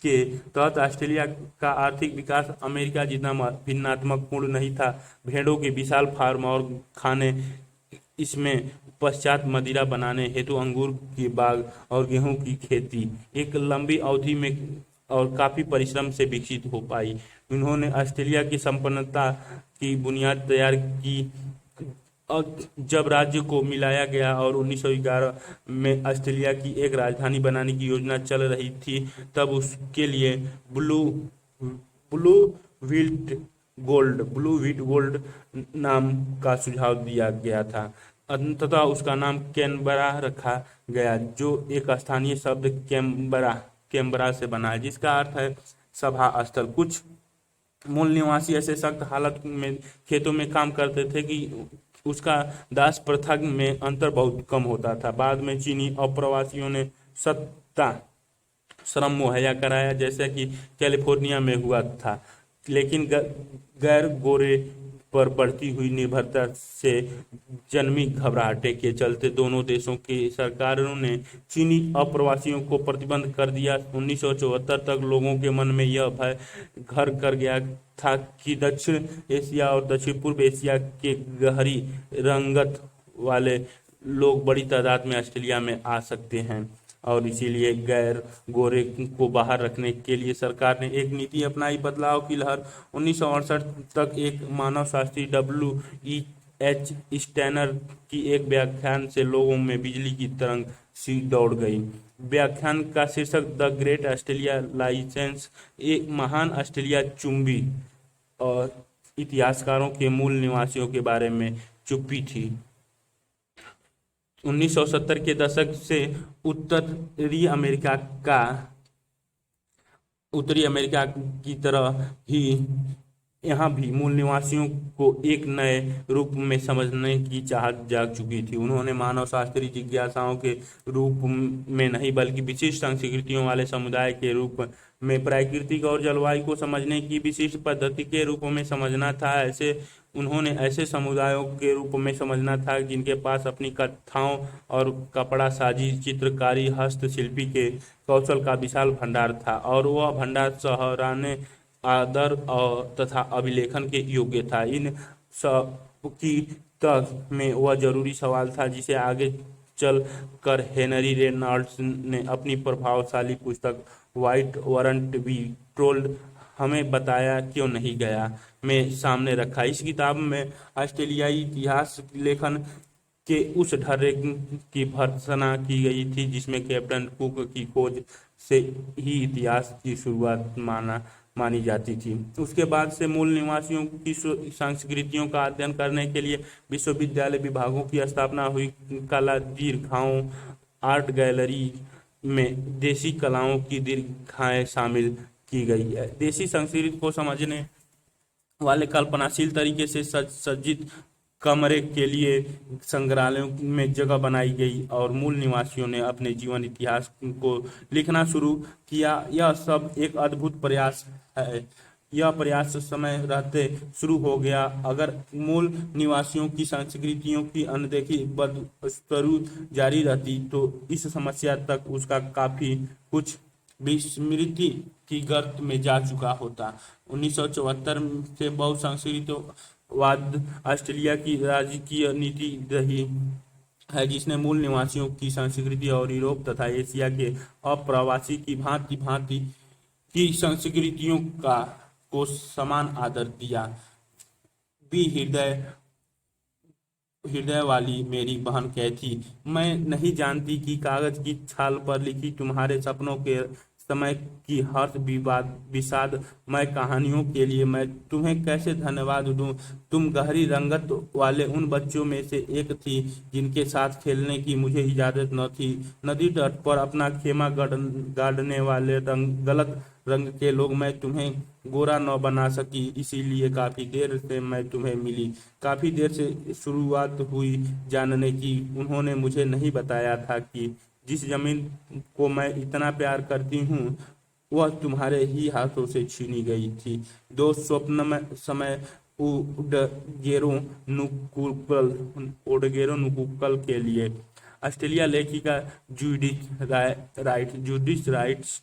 के तहत ऑस्ट्रेलिया का आर्थिक विकास अमेरिका जितना भिन्नात्मक पूर्ण नहीं था। भेड़ों के विशाल फार्म और खाने, इसमें पश्चात मदिरा बनाने हेतु अंगूर के बाग और गेहूं की खेती एक लंबी अवधि में और काफी परिश्रम से विकसित हो पाई। उन्होंने ऑस्ट्रेलिया की संपन्नता की बुनियाद तैयार की। और जब राज्य को मिलाया गया और 1911 में ऑस्ट्रेलिया की एक राजधानी बनाने की योजना चल रही थी, तब उसके लिए ब्लू व्हीट गोल्ड नाम का सुझाव दिया गया था। अंततः उसका नाम कैनबरा रखा गया, जो एक स्थानीय शब्द कैम्बरा से बना है, जिसका अर्थ है सभा स्थल। कुछ मूल निवासी ऐसे सख्त हालत में खेतों में काम करते थे कि उसका दास प्रथा में अंतर बहुत कम होता था। बाद में चीनी अप्रवासियों ने सत्ता श्रम मुहैया कराया, जैसा कि कैलिफोर्निया में हुआ था, लेकिन गैर गोरे पर बढ़ती हुई निर्भरता से जन्मी घबराहटे के चलते दोनों देशों की सरकारों ने चीनी अप्रवासियों को प्रतिबंध कर दिया। 1974 तक लोगों के मन में यह भय घर कर गया था कि दक्षिण एशिया और दक्षिण पूर्व एशिया के गहरी रंगत वाले लोग बड़ी तादाद में ऑस्ट्रेलिया में आ सकते हैं और इसीलिए गैर गोरे को बाहर रखने के लिए सरकार ने एक नीति अपनाई। बदलाव की लहर 1968 तक एक मानवशास्त्री W.E.H. स्टैनर की एक व्याख्यान से लोगों में बिजली की तरंग सी दौड़ गई। व्याख्यान का शीर्षक द ग्रेट ऑस्ट्रेलिया लाइसेंस, एक महान ऑस्ट्रेलिया चुंबी, और इतिहासकारों के मूल निवासियों के बारे में चुप्पी थी। 1970 के दशक से उत्तरी अमेरिका की तरह ही यहाँ भी मूल निवासियों को एक नए रूप में समझने की चाहत जाग चुकी थी। उन्होंने मानवशास्त्रीय जिज्ञासाओं के रूप में नहीं, बल्कि विशिष्ट संस्कृतियों वाले समुदाय के रूप में प्राकृतिक और जलवायु को समझने की विशिष्ट पद्धति के रूप में समझना था। उन्होंने ऐसे समुदायों के रूप में समझना था जिनके पास अपनी कथाओं और कपड़ा साजी, चित्रकारी, हस्तशिल्पी के कौशल का विशाल भंडार था और वह भंडार सराहने, आदर और तथा अभिलेखन के योग्य था। इन सब की तह में वह जरूरी सवाल था जिसे आगे चल कर हेनरी रेनॉल्ड्स ने अपनी प्रभावशाली पुस्तक व्हाइट वॉरंट बी टोल्ड, हमें बताया क्यों नहीं गया, में सामने रखा। इस किताब में ऑस्ट्रेलियाई इतिहास लेखन के उस ढर्रे की भर्त्सना की गई थी जिसमें कैप्टन कुक की खोज से ही इतिहास की शुरुआत मानी जाती थी। उसके बाद से मूल निवासियों की संस्कृतियों का अध्ययन करने के लिए विश्वविद्यालय विभागों की स्थापना हुई। कला दीर्घाओं, आर्ट गैलरी में देसी कलाओं की दीर्घाएं शामिल की गई है। देसी संस्कृति को समझने वाले कल्पनाशील तरीके से सज्जित कमरे के लिए संग्रहालयों में जगह बनाई गई और मूल निवासियों ने अपने जीवन इतिहास को लिखना शुरू किया। यह सब एक अद्भुत प्रयास है। यह प्रयास समय रहते शुरू हो गया। अगर मूल निवासियों की संस्कृतियों की अनदेखी बदस्तरू जारी रहती तो इस समस्या तक उसका काफी कुछ विस्मृति की गर्त में जा चुका होता। 1974 से बहुसंस्कृतिवाद ऑस्ट्रेलिया की राजकीय नीति रही है, जिसने मूल निवासियों की संस्कृति और यूरोप तथा एशिया के अप्रवासी की भांति भांति की संस्कृतियों को समान आदर दिया। भी हृदय वाली मेरी बहन कैथी, मैं नहीं जानती कि कागज की छाल पर लिखी तुम्हारे सपनों के समय की हर्ष विषाद मैं कहानियों के लिए मैं तुम्हें कैसे धन्यवाद दूं। तुम गहरी रंगत वाले उन बच्चों में से एक थी जिनके साथ खेलने की मुझे इजाजत न थी। नदी तट पर अपना खेमा गाड़ने वाले गलत रंग के लोग, मैं तुम्हें गोरा न बना सकी, इसीलिए काफी देर से मैं तुम्हें मिली। काफी देर से शुरुआत हुई जानने की। उन्होंने मुझे नहीं बताया था कि जिस जमीन को मैं इतना प्यार करती हूँ वह तुम्हारे ही हाथों से छीनी गई थी। दो स्वप्न में समय ओडगेरो नुकुकल के लिए। ऑस्ट्रेलिया लेखिका जूडिथ राइट्स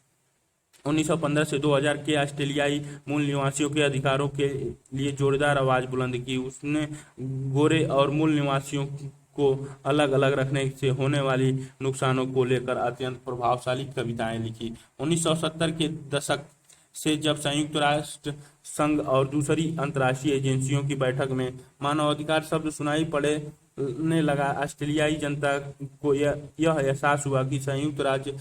1915 से 2000 के ऑस्ट्रेलियाई मूल निवासियों के अधिकारों के लिए जोरदार आवाज बुलंद की। उसने गोरे और मूल निवासियों को अलग अलग रखने से होने वाली नुकसानों को लेकर अत्यंत प्रभावशाली कविताएं लिखी। 1970 के दशक से जब संयुक्त राष्ट्र संघ और दूसरी अंतर्राष्ट्रीय एजेंसियों की बैठक में मानवाधिकार शब्द सुनाई पड़ने लगा, ऑस्ट्रेलियाई जनता को यह एहसास हुआ कि संयुक्त राज्य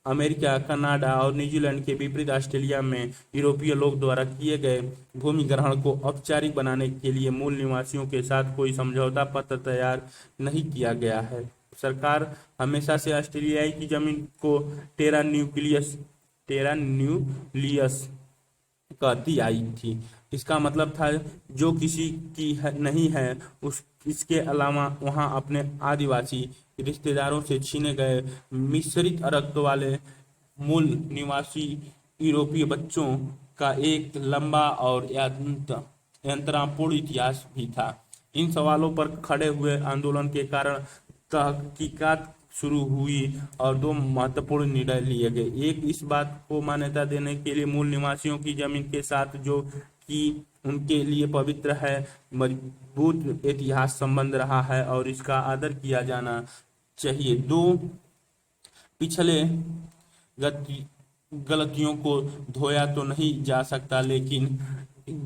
अमेरिका, कनाडा और न्यूजीलैंड के विपरीत ऑस्ट्रेलिया में यूरोपीय लोग द्वारा किए गए भूमि ग्रहण को औपचारिक बनाने के लिए मूल निवासियों के साथ कोई समझौता पत्र तैयार नहीं किया गया है। सरकार हमेशा से ऑस्ट्रेलियाई की जमीन को टेरा न्यूक्लियस कहती आई थी। इसका मतलब था जो किसी की नहीं है। इसके अलावा वहां अपने आदिवासी रिश्तेदारों से छीने गए मिश्रित रक्त वाले मूल निवासी यूरोपीय बच्चों का एक लंबा और यंत्रपूर्ण इतिहास भी था। इन सवालों पर खड़े हुए आंदोलन के कारण तहकीकात शुरू हुई और दो महत्वपूर्ण निर्णय लिए गए। एक, इस बात को मान्यता देने के लिए मूल निवासियों की जमीन के साथ जो कि उनके लिए पवित्र है, मजबूत इतिहास संबंध रहा है और इसका आदर किया जाना चाहिए। दो, पिछले गलतियों को धोया तो नहीं जा सकता, लेकिन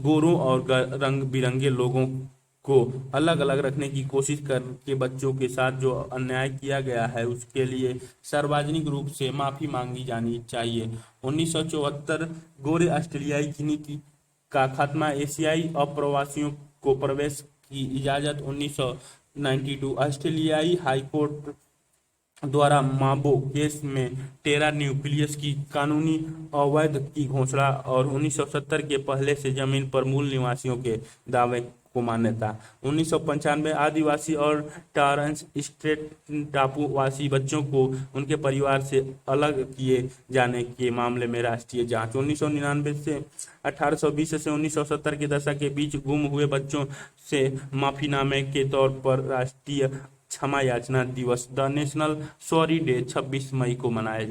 गोरों और रंग बिरंगे लोगों को अलग अलग रखने की कोशिश करके बच्चों के साथ जो अन्याय किया गया है उसके लिए सार्वजनिक रूप से माफी मांगी जानी चाहिए। 1974 गोरे ऑस्ट्रेलियाई की नीति का खात्मा, एशियाई अप्रवासियों को प्रवेश की इजाजत। 1992 ऑस्ट्रेलियाई हाईकोर्ट द्वारा माबो केस में टेरा न्यूक्लियस की कानूनी अवैध की घोषणा और 1970 के पहले से जमीन पर मूल निवासियों के दावे को मान्यता। 1995 आदिवासी और टॉरेंस स्ट्रेट टापुवासी बच्चों को उनके परिवार से अलग किए जाने के मामले में राष्ट्रीय जांच। 1999 से 1820 से 1970 के दशक के बीच गुम हुए बच्चों से माफीनामे के तौर पर राष्ट्रीय क्षमा याचना दिवस द नेशनल सॉरी डे 26 मई को मनाया